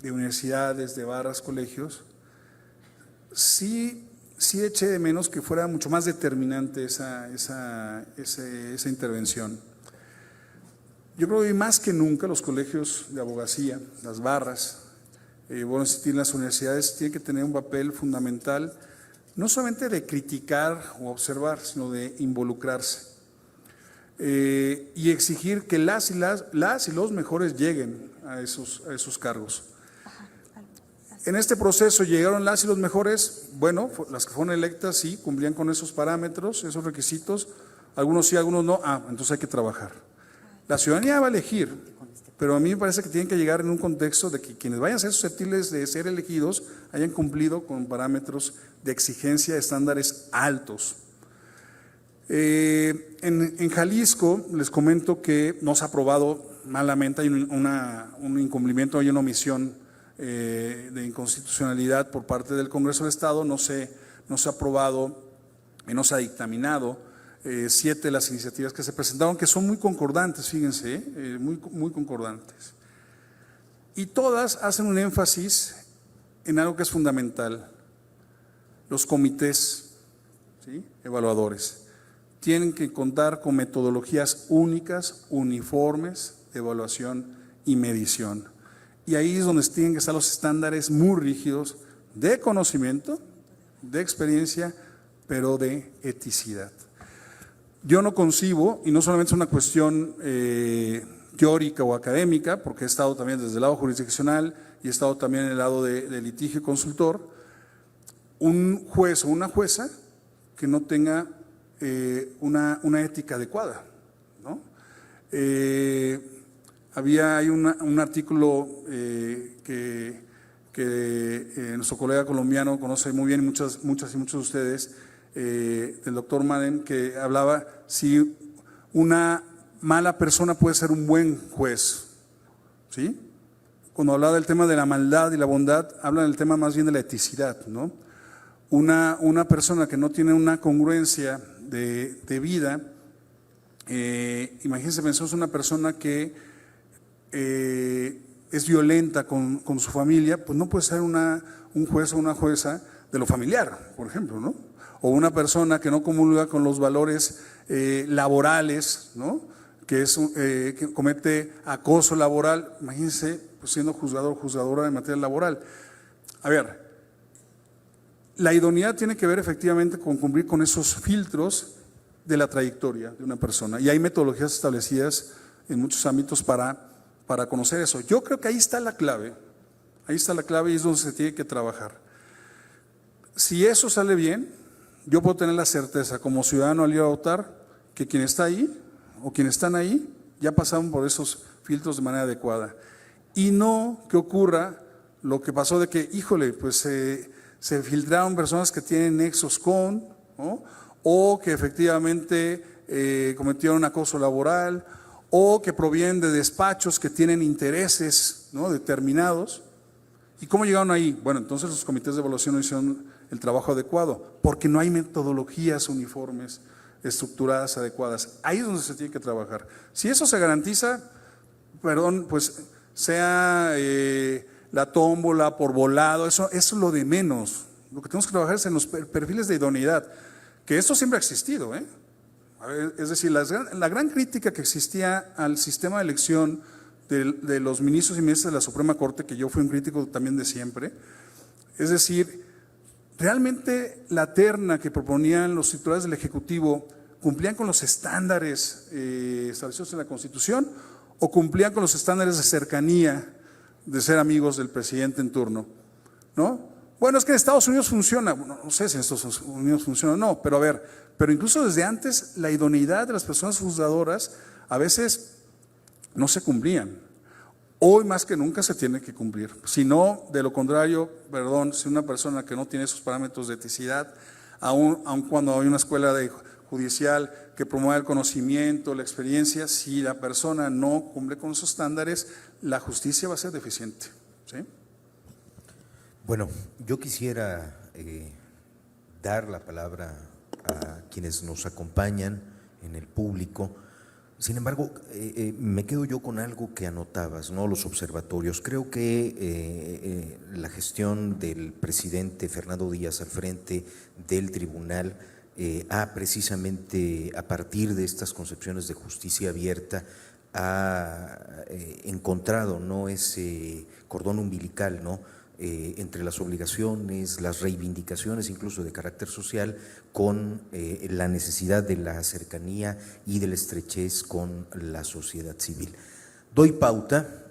universidades, de barras, colegios, sí eché de menos que fuera mucho más determinante esa intervención. Yo creo que más que nunca los colegios de abogacía, las barras, las universidades tienen que tener un papel fundamental, no solamente de criticar o observar, sino de involucrarse. Y exigir que las y los mejores lleguen a esos cargos. En este proceso llegaron las y los mejores, bueno, las que fueron electas sí, cumplían con esos parámetros, esos requisitos, algunos sí, algunos no, entonces hay que trabajar. La ciudadanía va a elegir, pero a mí me parece que tienen que llegar en un contexto de que quienes vayan a ser susceptibles de ser elegidos hayan cumplido con parámetros de exigencia, estándares altos. En Jalisco les comento que no se ha aprobado malamente, hay un incumplimiento, hay una omisión de inconstitucionalidad por parte del Congreso del Estado, no se ha aprobado y no se ha dictaminado 7 de las iniciativas que se presentaron, que son muy concordantes, fíjense, muy concordantes. Y todas hacen un énfasis en algo que es fundamental: los comités, ¿sí?, evaluadores tienen que contar con metodologías únicas, uniformes de evaluación y medición. Y ahí es donde tienen que estar los estándares muy rígidos de conocimiento, de experiencia, pero de eticidad. Yo no concibo, y no solamente es una cuestión teórica o académica, porque he estado también desde el lado jurisdiccional y he estado también en el lado de litigio y consultor, un juez o una jueza que no tenga una ética adecuada, ¿no? Hay un artículo que nuestro colega colombiano conoce muy bien, muchas y muchos de ustedes, del doctor Madden, que hablaba si una mala persona puede ser un buen juez, ¿sí? Cuando hablaba del tema de la maldad y la bondad, habla del tema más bien de la eticidad, ¿no? Una persona que no tiene una congruencia de vida, imagínense, pensamos en una persona que es violenta con su familia, pues no puede ser un juez o una jueza de lo familiar, por ejemplo, ¿no? O una persona que no comulga con los valores laborales, ¿no?, que comete acoso laboral, imagínense, pues siendo juzgador o juzgadora de materia laboral. A ver, la idoneidad tiene que ver efectivamente con cumplir con esos filtros de la trayectoria de una persona, y hay metodologías establecidas en muchos ámbitos para conocer eso. Yo creo que ahí está la clave y es donde se tiene que trabajar. Si eso sale bien, yo puedo tener la certeza como ciudadano al ir a votar que quien está ahí o quienes están ahí ya pasaron por esos filtros de manera adecuada, y no que ocurra lo que pasó de que, híjole, pues se filtraron personas que tienen nexos con, ¿no?, o que efectivamente cometieron acoso laboral, o que provienen de despachos que tienen intereses, ¿no?, determinados. ¿Y cómo llegaron ahí? Bueno, entonces los comités de evaluación no hicieron el trabajo adecuado, porque no hay metodologías uniformes, estructuradas, adecuadas. Ahí es donde se tiene que trabajar. Si eso se garantiza, pues sea la tómbola por volado, eso es lo de menos. Lo que tenemos que trabajar es en los perfiles de idoneidad, que eso siempre ha existido, ¿eh? Es decir, la gran crítica que existía al sistema de elección de los ministros y ministras de la Suprema Corte, que yo fui un crítico también de siempre, es decir, realmente la terna que proponían los titulares del Ejecutivo cumplían con los estándares establecidos en la Constitución, o cumplían con los estándares de cercanía, de ser amigos del presidente en turno, ¿no? Bueno, es que en Estados Unidos funciona, no sé si en Estados Unidos funciona o no, pero a ver, pero incluso desde antes la idoneidad de las personas juzgadoras a veces no se cumplían. Hoy más que nunca se tiene que cumplir, si no, de lo contrario, si una persona que no tiene esos parámetros de eticidad, aun cuando hay una escuela judicial que promueva el conocimiento, la experiencia, si la persona no cumple con esos estándares, la justicia va a ser deficiente, ¿sí? Bueno, yo quisiera dar la palabra a quienes nos acompañan en el público. Sin embargo, me quedo yo con algo que anotabas, ¿no? Los observatorios. Creo que la gestión del presidente Fernando Díaz al frente del tribunal ha precisamente, a partir de estas concepciones de justicia abierta, ha encontrado, ¿no?, ese cordón umbilical, ¿no?, entre las obligaciones, las reivindicaciones incluso de carácter social, con la necesidad de la cercanía y de la estrechez con la sociedad civil. Doy pauta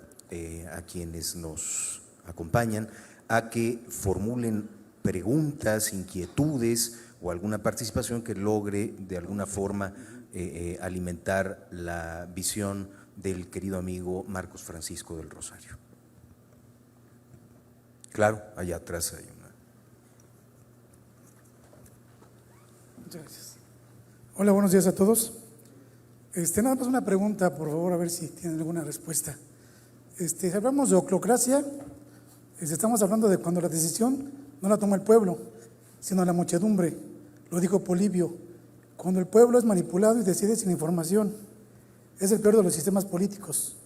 a quienes nos acompañan a que formulen preguntas, inquietudes o alguna participación que logre de alguna forma alimentar la visión del querido amigo Marcos Francisco del Rosario. Claro, allá atrás hay una. Muchas gracias. Hola, buenos días a todos. Nada más una pregunta, por favor, a ver si tienen alguna respuesta. Si hablamos de oclocracia, estamos hablando de cuando la decisión no la toma el pueblo, sino la muchedumbre. Lo dijo Polibio, Cuando el pueblo es manipulado y decide sin información, es el peor de los sistemas políticos,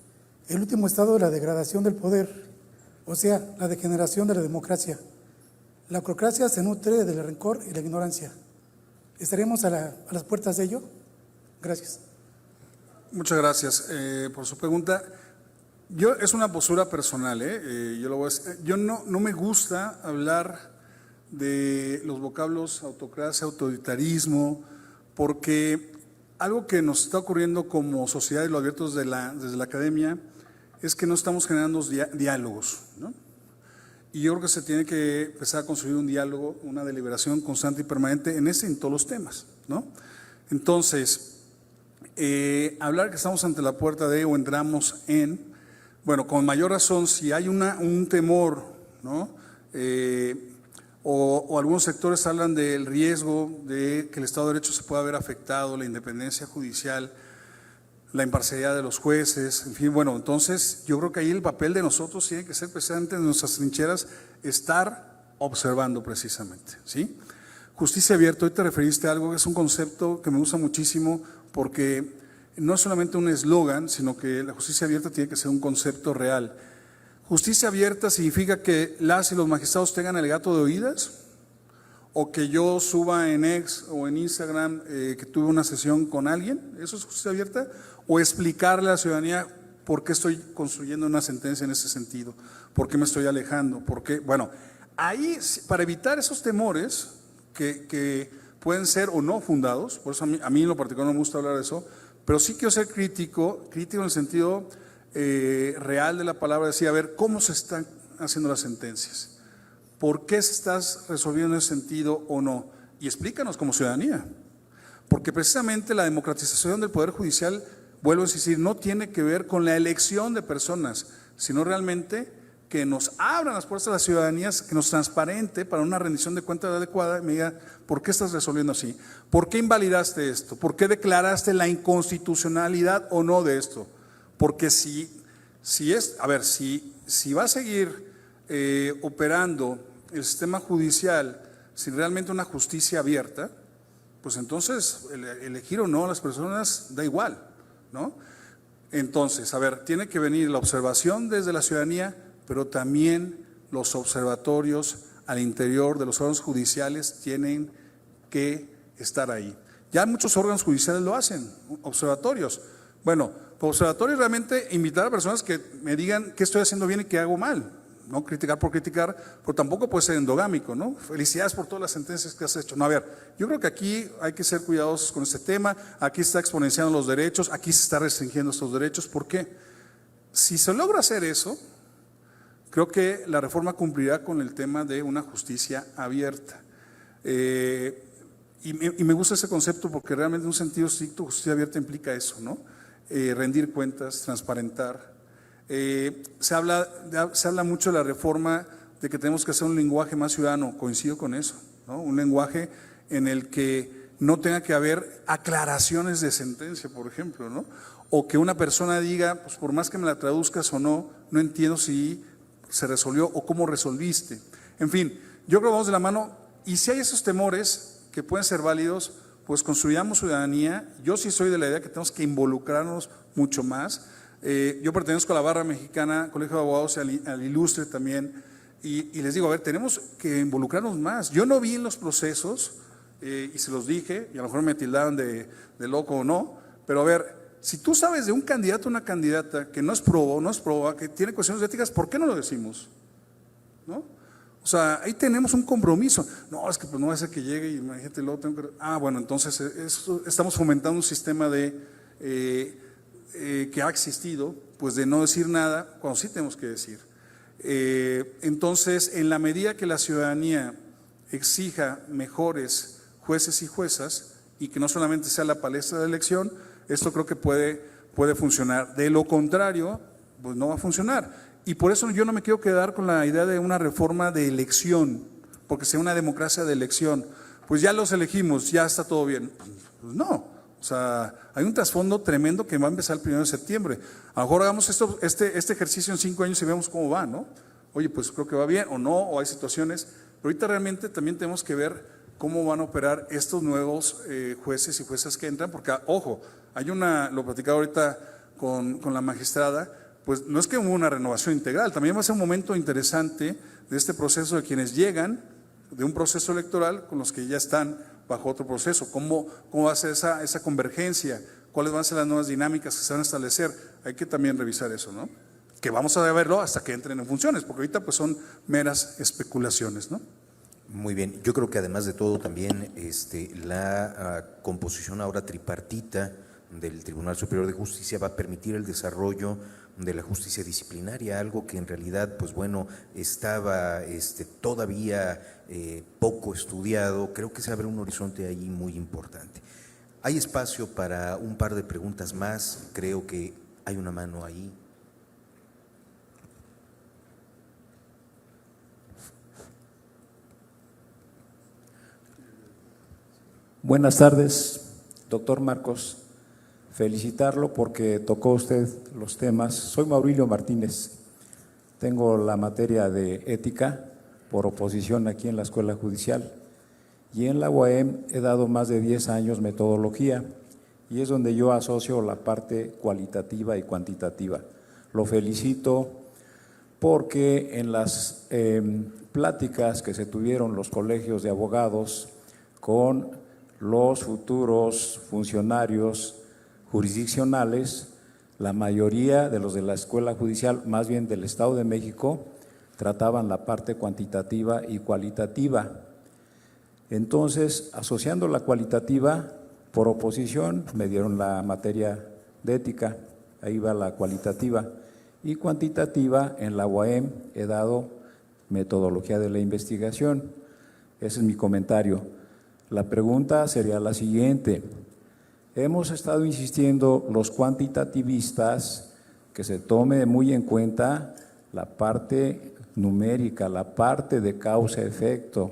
el último estado de la degradación del poder, o sea, la degeneración de la democracia. La oclocracia se nutre del rencor y la ignorancia. ¿Estaremos a las puertas de ello? Gracias. Muchas gracias por su pregunta. Es una postura personal, yo no me gusta hablar de los vocablos autocracia, autoritarismo, porque algo que nos está ocurriendo como sociedad, y lo advierto desde la academia, es que no estamos generando diálogos, ¿no? Y yo creo que se tiene que empezar a construir un diálogo, una deliberación constante y permanente en todos los temas, ¿no? Entonces, hablar que estamos ante la puerta de o entramos en, bueno, con mayor razón, si hay un temor, ¿no? O algunos sectores hablan del riesgo de que el Estado de Derecho se pueda ver afectado, la independencia judicial, la imparcialidad de los jueces, en fin, bueno, entonces yo creo que ahí el papel de nosotros tiene que ser precisamente en nuestras trincheras, estar observando precisamente, ¿sí? Justicia abierta, hoy te referiste a algo que es un concepto que me gusta muchísimo porque no es solamente un eslogan, sino que la justicia abierta tiene que ser un concepto real. Justicia abierta significa que las y los magistrados tengan el gato de oídas, o que yo suba en X o en Instagram que tuve una sesión con alguien, ¿eso es justicia abierta? O explicarle a la ciudadanía por qué estoy construyendo una sentencia en ese sentido, por qué me estoy alejando, por qué, bueno, ahí para evitar esos temores que pueden ser o no fundados, por eso a mí en lo particular no me gusta hablar de eso, pero sí quiero ser crítico en el sentido real de la palabra, decir, a ver, ¿cómo se están haciendo las sentencias? ¿Por qué se estás resolviendo en ese sentido o no? Y explícanos como ciudadanía, porque precisamente la democratización del Poder Judicial, vuelvo a insistir, no tiene que ver con la elección de personas, sino realmente que nos abran las puertas a las ciudadanías, que nos transparente para una rendición de cuentas adecuada y me diga, ¿por qué estás resolviendo así? ¿Por qué invalidaste esto? ¿Por qué declaraste la inconstitucionalidad o no de esto? Porque si va a seguir operando el sistema judicial sin realmente una justicia abierta, pues entonces elegir o no a las personas da igual, ¿no? Entonces, a ver, tiene que venir la observación desde la ciudadanía, pero también los observatorios al interior de los órganos judiciales tienen que estar ahí. Ya muchos órganos judiciales lo hacen, observatorios. Bueno, observatorios realmente invitar a personas que me digan qué estoy haciendo bien y qué hago mal. No criticar por criticar, pero tampoco puede ser endogámico, ¿no? Felicidades por todas las sentencias que has hecho. No, a ver, yo creo que aquí hay que ser cuidadosos con este tema, aquí se está exponenciando los derechos, aquí se está restringiendo estos derechos. ¿Por qué? Si se logra hacer eso, creo que la reforma cumplirá con el tema de una justicia abierta. Y me gusta ese concepto porque realmente en un sentido estricto justicia abierta implica eso, ¿no? Rendir cuentas, transparentar. Se habla mucho de la reforma, de que tenemos que hacer un lenguaje más ciudadano, coincido con eso, ¿no? Un lenguaje en el que no tenga que haber aclaraciones de sentencia, por ejemplo, ¿no? O que una persona diga, pues por más que me la traduzcas o no, no entiendo si se resolvió o cómo resolviste. En fin, yo creo que vamos de la mano, y si hay esos temores que pueden ser válidos, pues construyamos ciudadanía. Yo sí soy de la idea que tenemos que involucrarnos mucho más. Yo pertenezco a la barra mexicana, Colegio de Abogados, al Ilustre también, y les digo, a ver, tenemos que involucrarnos más. Yo no vi en los procesos, y se los dije, y a lo mejor me tildaron de loco o no, pero a ver, si tú sabes de un candidato o una candidata que no es proba, que tiene cuestiones éticas, ¿por qué no lo decimos? ¿No? O sea, ahí tenemos un compromiso. No, es que pues no va a ser que llegue y imagínate, luego tengo que… bueno, entonces estamos fomentando un sistema que ha existido, pues de no decir nada, cuando sí tenemos que decir. Entonces, en la medida que la ciudadanía exija mejores jueces y juezas, y que no solamente sea la palestra de elección, esto creo que puede funcionar. De lo contrario, pues no va a funcionar. Y por eso yo no me quiero quedar con la idea de una reforma de elección, porque sea una democracia de elección. Pues ya los elegimos, ya está todo bien. Pues no. O sea, hay un trasfondo tremendo que va a empezar el 1 de septiembre. A lo mejor hagamos este ejercicio en 5 años y vemos cómo va, ¿no? Oye, pues creo que va bien o no, o hay situaciones. Pero ahorita realmente también tenemos que ver cómo van a operar estos nuevos jueces y juezas que entran, porque, ojo, hay lo platicaba ahorita con la magistrada, pues no es que hubo una renovación integral, también va a ser un momento interesante de este proceso de quienes llegan de un proceso electoral con los que ya están bajo otro proceso, cómo va a ser esa convergencia, cuáles van a ser las nuevas dinámicas que se van a establecer, hay que también revisar eso, ¿no? Que vamos a verlo hasta que entren en funciones, porque ahorita pues son meras especulaciones, ¿no? Muy bien, yo creo que además de todo también la composición ahora tripartita del Tribunal Superior de Justicia va a permitir el desarrollo de la justicia disciplinaria, algo que en realidad, pues bueno, estaba todavía poco estudiado. Creo que se abre un horizonte ahí muy importante. Hay espacio para un par de preguntas más, creo que hay una mano ahí. Buenas tardes, doctor Marcos. Felicitarlo porque tocó usted los temas. Soy Maurilio Martínez. Tengo la materia de ética por oposición aquí en la Escuela Judicial y en la UAM he dado más de 10 años metodología y es donde yo asocio la parte cualitativa y cuantitativa. Lo felicito porque en las pláticas que se tuvieron los colegios de abogados con los futuros funcionarios jurisdiccionales, la mayoría de los de la Escuela Judicial, más bien del Estado de México, trataban la parte cuantitativa y cualitativa. Entonces, asociando la cualitativa, por oposición, me dieron la materia de ética, ahí va la cualitativa, y cuantitativa, en la UAM he dado metodología de la investigación. Ese es mi comentario. La pregunta sería la siguiente. Hemos estado insistiendo los cuantitativistas que se tome muy en cuenta la parte numérica, la parte de causa-efecto,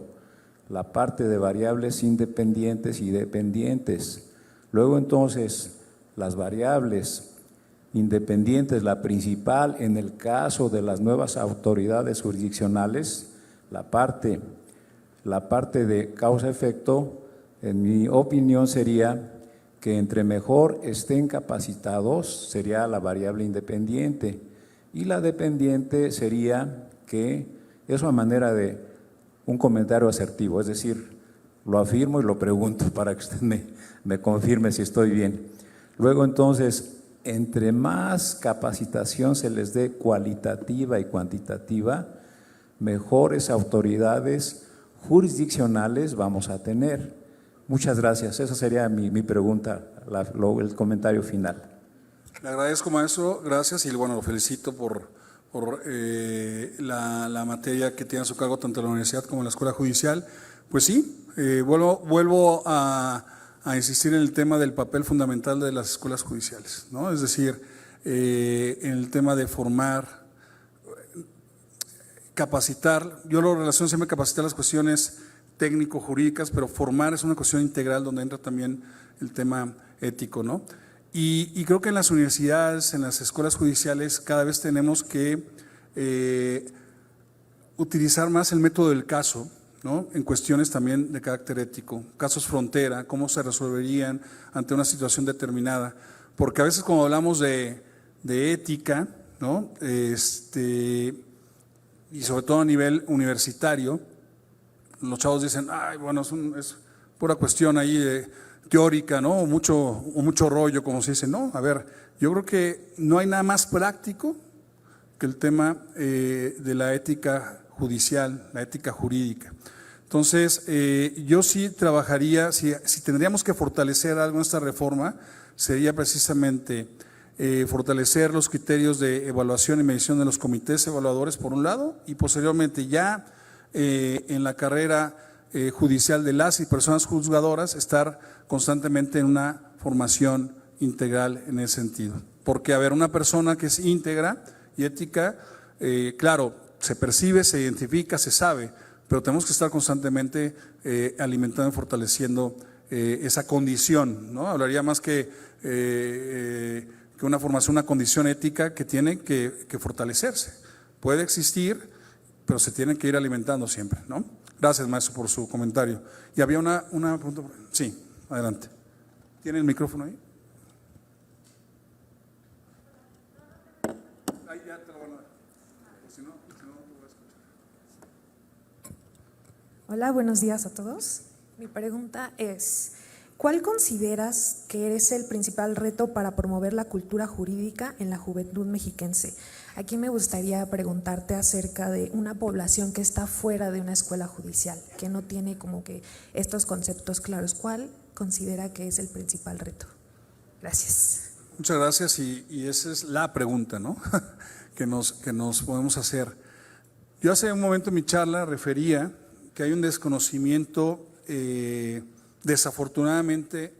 la parte de variables independientes y dependientes. Luego entonces las variables independientes, la principal en el caso de las nuevas autoridades jurisdiccionales, la parte de causa-efecto, en mi opinión sería que entre mejor estén capacitados sería la variable independiente y la dependiente sería que es una manera de un comentario asertivo, es decir, lo afirmo y lo pregunto para que usted me confirme si estoy bien. Luego entonces, entre más capacitación se les dé cualitativa y cuantitativa, mejores autoridades jurisdiccionales vamos a tener. Muchas gracias. Esa sería mi pregunta, el comentario final. Le agradezco, maestro, gracias y bueno, lo felicito por la materia que tiene a su cargo tanto en la universidad como en la Escuela Judicial. Pues sí, vuelvo a insistir en el tema del papel fundamental de las escuelas judiciales, ¿no? Es decir, en el tema de formar, capacitar, yo lo relaciono siempre capacitar las cuestiones técnico-jurídicas, pero formar es una cuestión integral donde entra también el tema ético, ¿no? Y creo que en las universidades, en las escuelas judiciales, cada vez tenemos que utilizar más el método del caso, ¿no? En cuestiones también de carácter ético, casos frontera, cómo se resolverían ante una situación determinada, porque a veces cuando hablamos de ética, ¿no? Y sobre todo a nivel universitario, los chavos dicen, ay, bueno, es pura cuestión ahí teórica, ¿no? O mucho rollo, como se dice. No, a ver, yo creo que no hay nada más práctico que el tema de la ética judicial, la ética jurídica. Entonces, yo sí trabajaría, si tendríamos que fortalecer algo en esta reforma, sería precisamente fortalecer los criterios de evaluación y medición de los comités evaluadores, por un lado, y posteriormente ya en la carrera judicial de las y personas juzgadoras, estar constantemente en una formación integral en ese sentido. Porque, a ver, una persona que es íntegra y ética, claro, se percibe, se identifica, se sabe, pero tenemos que estar constantemente alimentando y fortaleciendo esa condición, ¿no? Hablaría más que una formación, una condición ética que tiene que fortalecerse. Puede existir, pero se tiene que ir alimentando siempre, ¿no? Gracias, maestro, por su comentario. Y había una pregunta. Sí, adelante. ¿Tiene el micrófono ahí? Ahí ya te lo van a dar. Si no, no lo voy a escuchar. Hola, buenos días a todos. Mi pregunta es, ¿cuál consideras que es el principal reto para promover la cultura jurídica en la juventud mexiquense? Aquí me gustaría preguntarte acerca de una población que está fuera de una escuela judicial, que no tiene como que estos conceptos claros. ¿Cuál considera que es el principal reto? Gracias. Muchas gracias y esa es la pregunta, ¿no? que nos podemos hacer. Yo hace un momento en mi charla refería que hay un desconocimiento desafortunadamente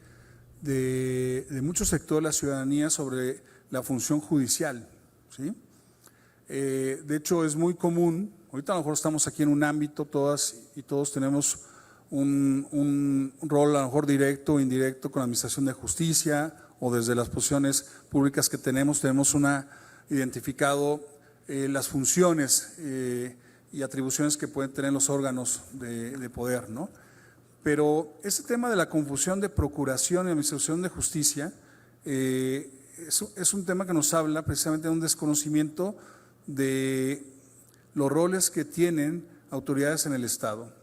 de muchos sectores de la ciudadanía sobre la función judicial, ¿sí? De hecho, es muy común, ahorita a lo mejor estamos aquí en un ámbito, todas y todos tenemos un rol a lo mejor directo o indirecto con la administración de justicia o desde las posiciones públicas que tenemos identificado las funciones y atribuciones que pueden tener los órganos de poder, ¿no? Pero este tema de la confusión de procuración y administración de justicia es un tema que nos habla precisamente de un desconocimiento de los roles que tienen autoridades en el Estado.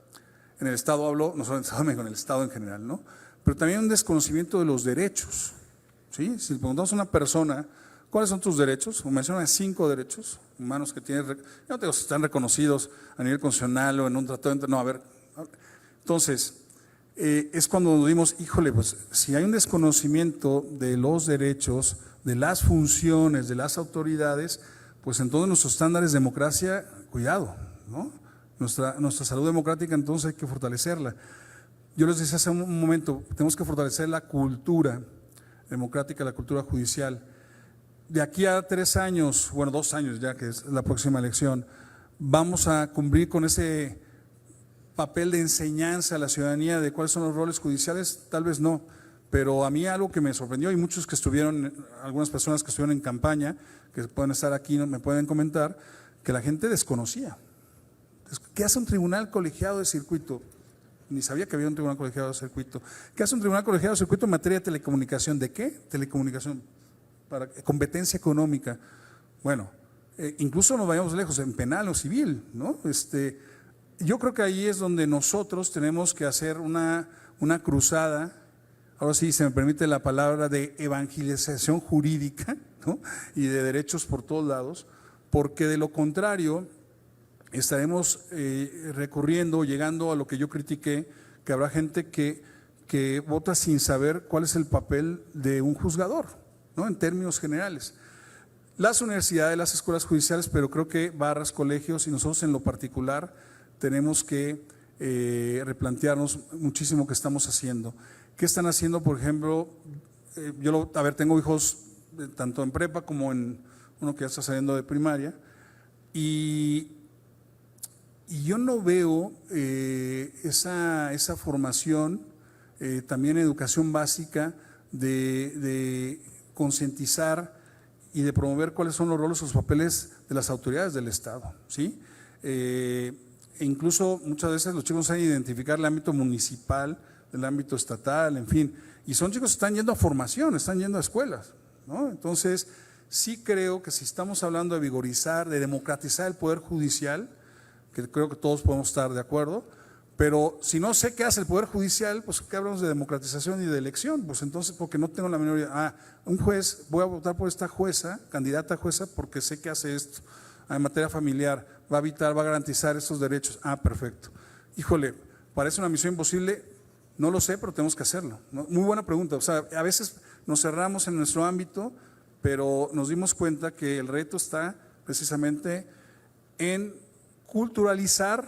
En el Estado hablo, no solo en el Estado de México, en el Estado en general, ¿no? Pero también un desconocimiento de los derechos, ¿sí? Si le preguntamos a una persona, ¿cuáles son tus derechos? O menciona 5 derechos humanos que tienes, no te digo si están reconocidos a nivel constitucional o en un tratado, no, a ver. Entonces, es cuando nos dimos, híjole, pues si hay un desconocimiento de los derechos, de las funciones, de las autoridades, pues entonces nuestros estándares de democracia, cuidado, ¿no? Nuestra salud democrática entonces hay que fortalecerla. Yo les decía hace un momento, tenemos que fortalecer la cultura democrática, la cultura judicial. De aquí a 3 años, bueno, 2 años ya que es la próxima elección, vamos a cumplir con ese papel de enseñanza a la ciudadanía de cuáles son los roles judiciales, tal vez no, pero a mí algo que me sorprendió y muchos que estuvieron, algunas personas que estuvieron en campaña, que pueden estar aquí, me pueden comentar, que la gente desconocía. ¿Qué hace un tribunal colegiado de circuito? Ni sabía que había un tribunal colegiado de circuito. ¿Qué hace un tribunal colegiado de circuito en materia de telecomunicación? ¿De qué? Telecomunicación, para competencia económica. Bueno, incluso nos vayamos lejos, en penal o civil, ¿no? Yo creo que ahí es donde nosotros tenemos que hacer una cruzada, ahora sí se me permite la palabra, de evangelización jurídica, ¿no? Y de derechos por todos lados, porque de lo contrario estaremos recurriendo, llegando a lo que yo critiqué, que habrá gente que vota sin saber cuál es el papel de un juzgador, ¿no? En términos generales. Las universidades, las escuelas judiciales, pero creo que barras, colegios y nosotros en lo particular tenemos que replantearnos muchísimo que estamos haciendo. ¿Qué están haciendo, por ejemplo? Tengo hijos tanto en prepa como en uno que ya está saliendo de primaria y yo no veo esa formación, también educación básica de concientizar y de promover cuáles son los roles o los papeles de las autoridades del Estado, ¿sí? E incluso muchas veces los chicos saben identificar el ámbito municipal, del ámbito estatal, en fin, y son chicos que están yendo a formación, están yendo a escuelas, ¿no? Entonces, sí creo que si estamos hablando de vigorizar, de democratizar el poder judicial, que creo que todos podemos estar de acuerdo, pero si no sé qué hace el Poder Judicial, pues ¿qué hablamos de democratización y de elección? Pues entonces, porque no tengo la menor idea, un juez, voy a votar por esta jueza, candidata a jueza, porque sé que hace esto, en materia familiar, va a evitar, va a garantizar estos derechos, perfecto. Híjole, parece una misión imposible, no lo sé, pero tenemos que hacerlo, ¿no? Muy buena pregunta, o sea, a veces nos cerramos en nuestro ámbito, pero nos dimos cuenta que el reto está precisamente en culturalizar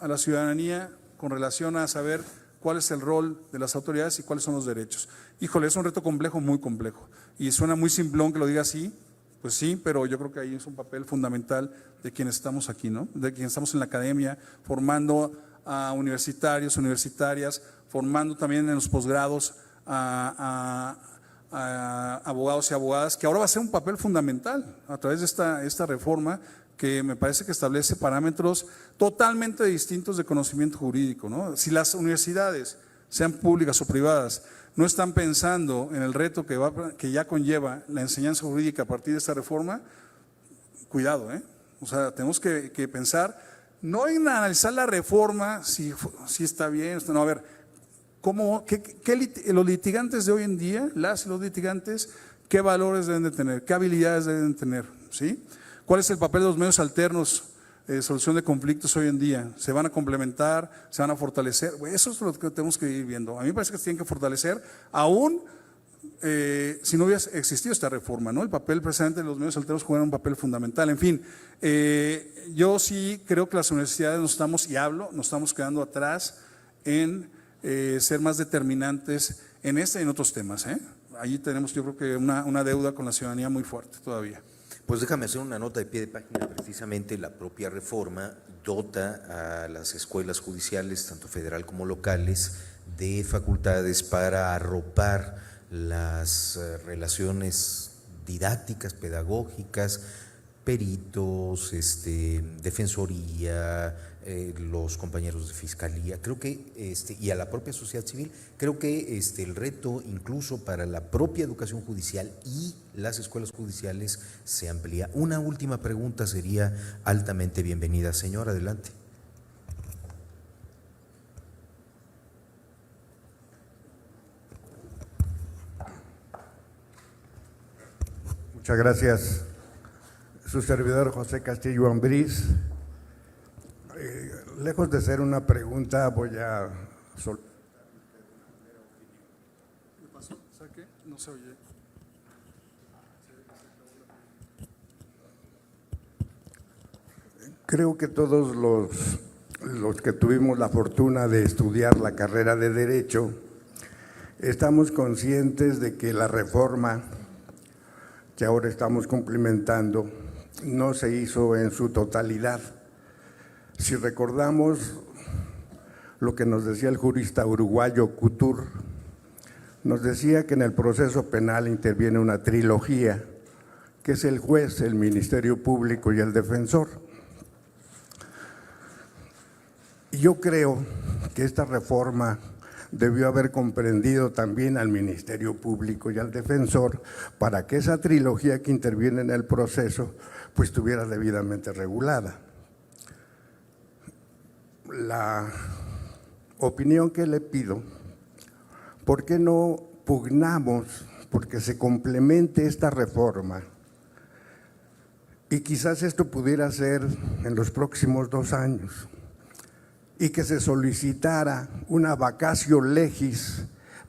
a la ciudadanía con relación a saber cuál es el rol de las autoridades y cuáles son los derechos. Híjole, es un reto complejo, muy complejo. Y suena muy simplón que lo diga así, pues sí, pero yo creo que ahí es un papel fundamental de quienes estamos aquí, ¿no? De quienes estamos en la academia, formando a universitarios, universitarias, formando también en los posgrados a abogados y abogadas, que ahora va a ser un papel fundamental a través de esta reforma que me parece que establece parámetros totalmente distintos de conocimiento jurídico, ¿no? Si las universidades, sean públicas o privadas, no están pensando en el reto que ya conlleva la enseñanza jurídica a partir de esta reforma, cuidado, ¿eh? O sea, tenemos que pensar, no en analizar la reforma, si está bien, no, a ver, los litigantes de hoy en día, las y los litigantes, qué valores deben de tener, qué habilidades deben de tener, ¿sí? ¿Cuál es el papel de los medios alternos de solución de conflictos hoy en día? ¿Se van a complementar? ¿Se van a fortalecer? Eso es lo que tenemos que ir viendo. A mí me parece que se tienen que fortalecer, aún si no hubiera existido esta reforma, ¿no? El papel precisamente de los medios alternos juega un papel fundamental. En fin, yo sí creo que las universidades nos estamos quedando atrás en ser más determinantes en este y en otros temas, ¿eh? Allí tenemos, yo creo que una deuda con la ciudadanía muy fuerte todavía. Pues déjame hacer una nota de pie de página. Precisamente la propia reforma dota a las escuelas judiciales, tanto federal como locales, de facultades para arropar las relaciones didácticas, pedagógicas, peritos, defensoría, los compañeros de fiscalía, creo que y a la propia sociedad civil. Creo que el reto incluso para la propia educación judicial y las escuelas judiciales se amplía. Una última pregunta sería altamente bienvenida. Señor, adelante. Muchas gracias. Su servidor José Castillo Ambriz. Lejos de ser una pregunta, voy a soltar. ¿Qué pasó? ¿Sabe qué? No se oye. Creo que todos los que tuvimos la fortuna de estudiar la carrera de Derecho, estamos conscientes de que la reforma que ahora estamos cumplimentando no se hizo en su totalidad. Si recordamos lo que nos decía el jurista uruguayo Couture, nos decía que en el proceso penal interviene una trilogía, que es el juez, el Ministerio Público y el defensor. Y yo creo que esta reforma debió haber comprendido también al Ministerio Público y al defensor para que esa trilogía que interviene en el proceso pues estuviera debidamente regulada. La opinión que le pido, ¿por qué no pugnamos porque se complemente esta reforma? Y quizás esto pudiera ser en los próximos 2 años y que se solicitara una vacatio legis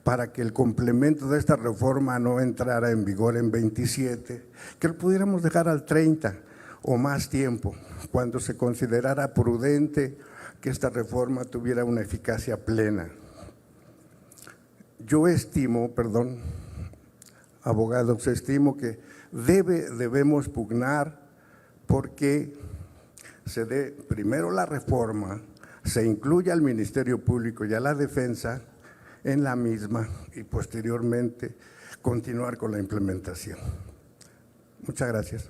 para que el complemento de esta reforma no entrara en vigor en 27, que lo pudiéramos dejar al 30 o más tiempo, cuando se considerara prudente que esta reforma tuviera una eficacia plena. Yo estimo, abogados, estimo que debemos pugnar porque se dé primero la reforma, se incluya al Ministerio Público y a la Defensa en la misma y posteriormente continuar con la implementación. Muchas gracias.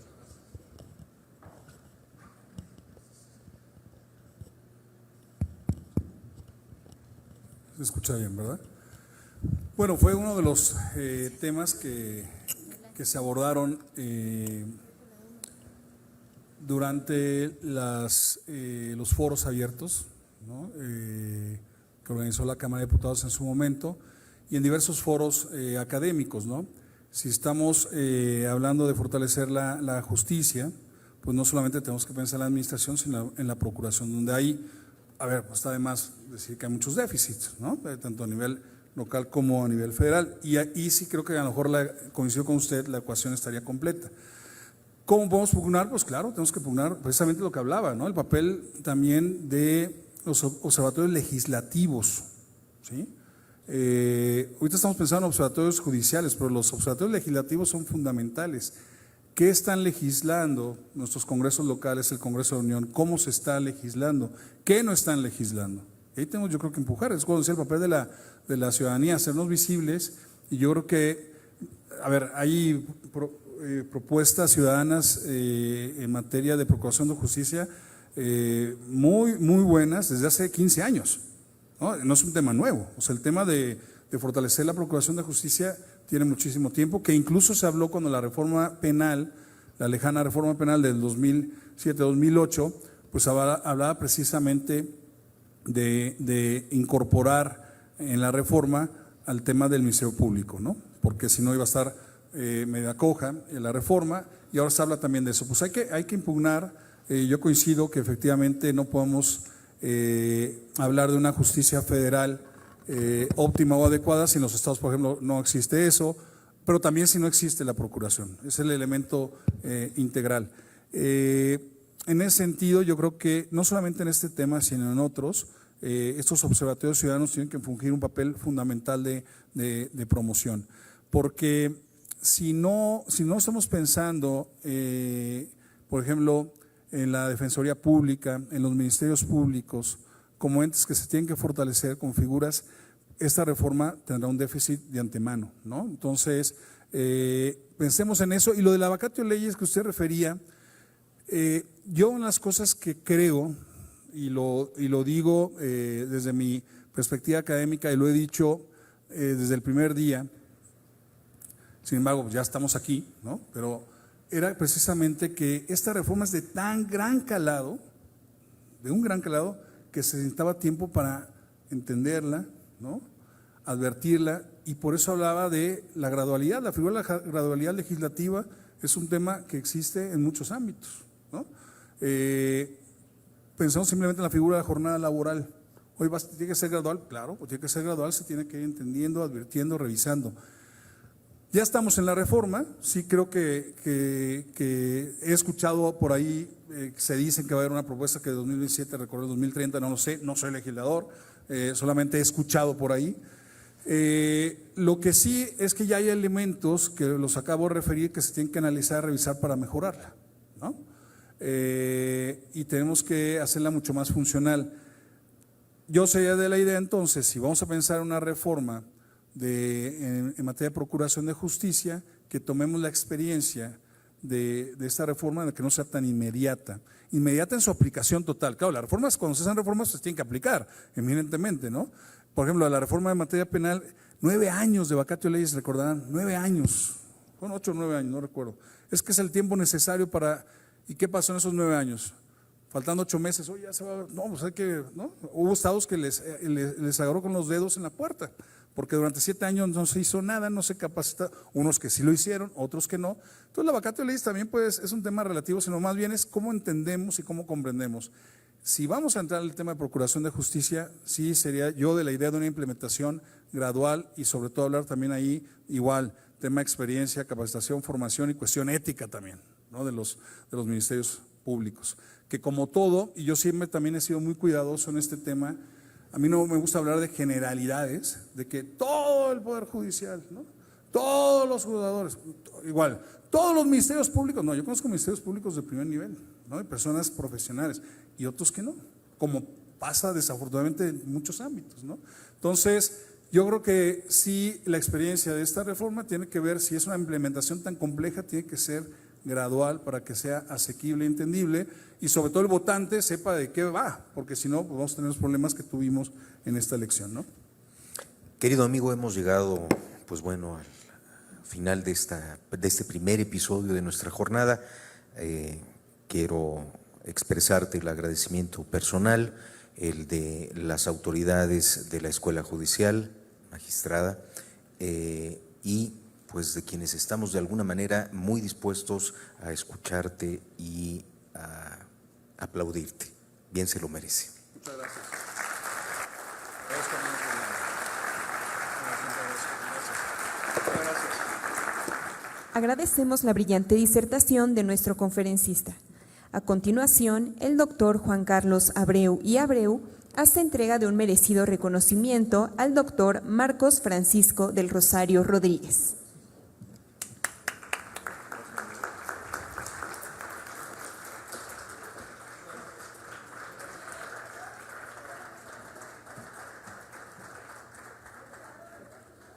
Se escucha bien, ¿verdad? Bueno, fue uno de los temas que se abordaron durante los foros abiertos, ¿no? Que organizó la Cámara de Diputados en su momento y en diversos foros académicos, ¿no? Si estamos hablando de fortalecer la justicia, pues no solamente tenemos que pensar en la administración, sino en la procuración, donde hay, pues está de más decir que hay muchos déficits, ¿no? Tanto a nivel local como a nivel federal, y ahí sí creo que a lo mejor coincido con usted, la ecuación estaría completa. ¿Cómo podemos pugnar? Pues claro, tenemos que pugnar precisamente lo que hablaba, ¿no? El papel también de los observatorios legislativos, ¿sí? Ahorita estamos pensando en observatorios judiciales, pero los observatorios legislativos son fundamentales. ¿Qué están legislando nuestros congresos locales, el Congreso de la Unión? ¿Cómo se está legislando? ¿Qué no están legislando? Ahí tenemos, yo creo, que empujar. Es cuando decía el papel de la ciudadanía, hacernos visibles, y yo creo que a ver, hay propuestas ciudadanas en materia de procuración de justicia muy buenas desde hace 15 años, ¿no? No es un tema nuevo, o sea, el tema de fortalecer la procuración de justicia tiene muchísimo tiempo, que incluso se habló cuando la reforma penal, la lejana reforma penal del 2007-2008, pues hablaba precisamente de incorporar en la reforma al tema del Ministerio Público, ¿no? Porque si no iba a estar media coja en la reforma, y ahora se habla también de eso. Pues hay que impugnar, yo coincido que efectivamente no podemos hablar de una justicia federal óptima o adecuada si en los estados, por ejemplo, no existe eso, pero también si no existe la procuración, es el elemento integral. En ese sentido, yo creo que no solamente en este tema, sino en otros, estos observatorios ciudadanos tienen que fungir un papel fundamental de promoción, porque si no estamos pensando, por ejemplo, en la Defensoría Pública, en los ministerios públicos, como entes que se tienen que fortalecer con figuras, esta reforma tendrá un déficit de antemano, ¿no? Entonces, pensemos en eso. Y lo de la vacatio de leyes que usted refería, yo una de las cosas que creo, y lo digo desde mi perspectiva académica, y lo he dicho desde el primer día, sin embargo, ya estamos aquí, ¿no? Pero era precisamente que esta reforma es de tan gran calado, de un gran calado, que se necesitaba tiempo para entenderla, ¿no? Advertirla, y por eso hablaba de la gradualidad. La figura de la gradualidad legislativa es un tema que existe en muchos ámbitos, ¿no? Pensamos simplemente en la figura de la jornada laboral. Hoy tiene que ser gradual, claro, pues tiene que ser gradual, se tiene que ir entendiendo, advirtiendo, revisando. Ya estamos en la reforma, sí creo que he escuchado por ahí, se dicen que va a haber una propuesta que de 2027 recorre 2030, no lo sé, no soy legislador, solamente he escuchado por ahí. Lo que sí es que ya hay elementos que los acabo de referir que se tienen que analizar, revisar para mejorarla, ¿no? Y tenemos que hacerla mucho más funcional. Yo sería de la idea entonces, si vamos a pensar en una reforma en materia de procuración de justicia, que tomemos la experiencia de esta reforma, de que no sea tan inmediata en su aplicación total. Claro, las reformas, cuando se hacen reformas, se tienen que aplicar eminentemente, ¿no? Por ejemplo, la reforma de materia penal, 9 años de vacatio de leyes, recordarán, 9 años, bueno, 8 o 9 años, no recuerdo. Es que es el tiempo necesario para, ¿y qué pasó en esos 9 años? Faltando 8 meses, oye, ya se va, no, pues hay que, ¿no? Hubo estados que les agarró con los dedos en la puerta, porque durante 7 años no se hizo nada, no se capacitó, unos que sí lo hicieron, otros que no. Entonces la vacatio de leyes también pues, es un tema relativo, sino más bien es cómo entendemos y cómo comprendemos. Si vamos a entrar en el tema de procuración de justicia, sí sería yo de la idea de una implementación gradual y sobre todo hablar también ahí igual, tema de experiencia, capacitación, formación y cuestión ética también, ¿no? de los ministerios públicos. Que como todo, y yo siempre también he sido muy cuidadoso en este tema, a mí no me gusta hablar de generalidades, de que todo el Poder Judicial, ¿no? Todos los juzgadores, igual, todos los ministerios públicos, no, yo conozco ministerios públicos de primer nivel, ¿no? De personas profesionales, y otros que no, como pasa desafortunadamente en muchos ámbitos, ¿no? Entonces, yo creo que sí, la experiencia de esta reforma tiene que ver, si es una implementación tan compleja, tiene que ser gradual para que sea asequible y entendible, y sobre todo el votante sepa de qué va, porque si no, pues vamos a tener los problemas que tuvimos en esta elección, ¿no? Querido amigo, hemos llegado, pues bueno, al final de este primer episodio de nuestra jornada. Quiero expresarte el agradecimiento personal, el de las autoridades de la Escuela Judicial, magistrada, y pues de quienes estamos de alguna manera muy dispuestos a escucharte y a aplaudirte. Bien se lo merece. Muchas gracias. Agradecemos la brillante disertación de nuestro conferencista. A continuación, el doctor Juan Carlos Abreu y Abreu hace entrega de un merecido reconocimiento al doctor Marcos Francisco del Rosario Rodríguez.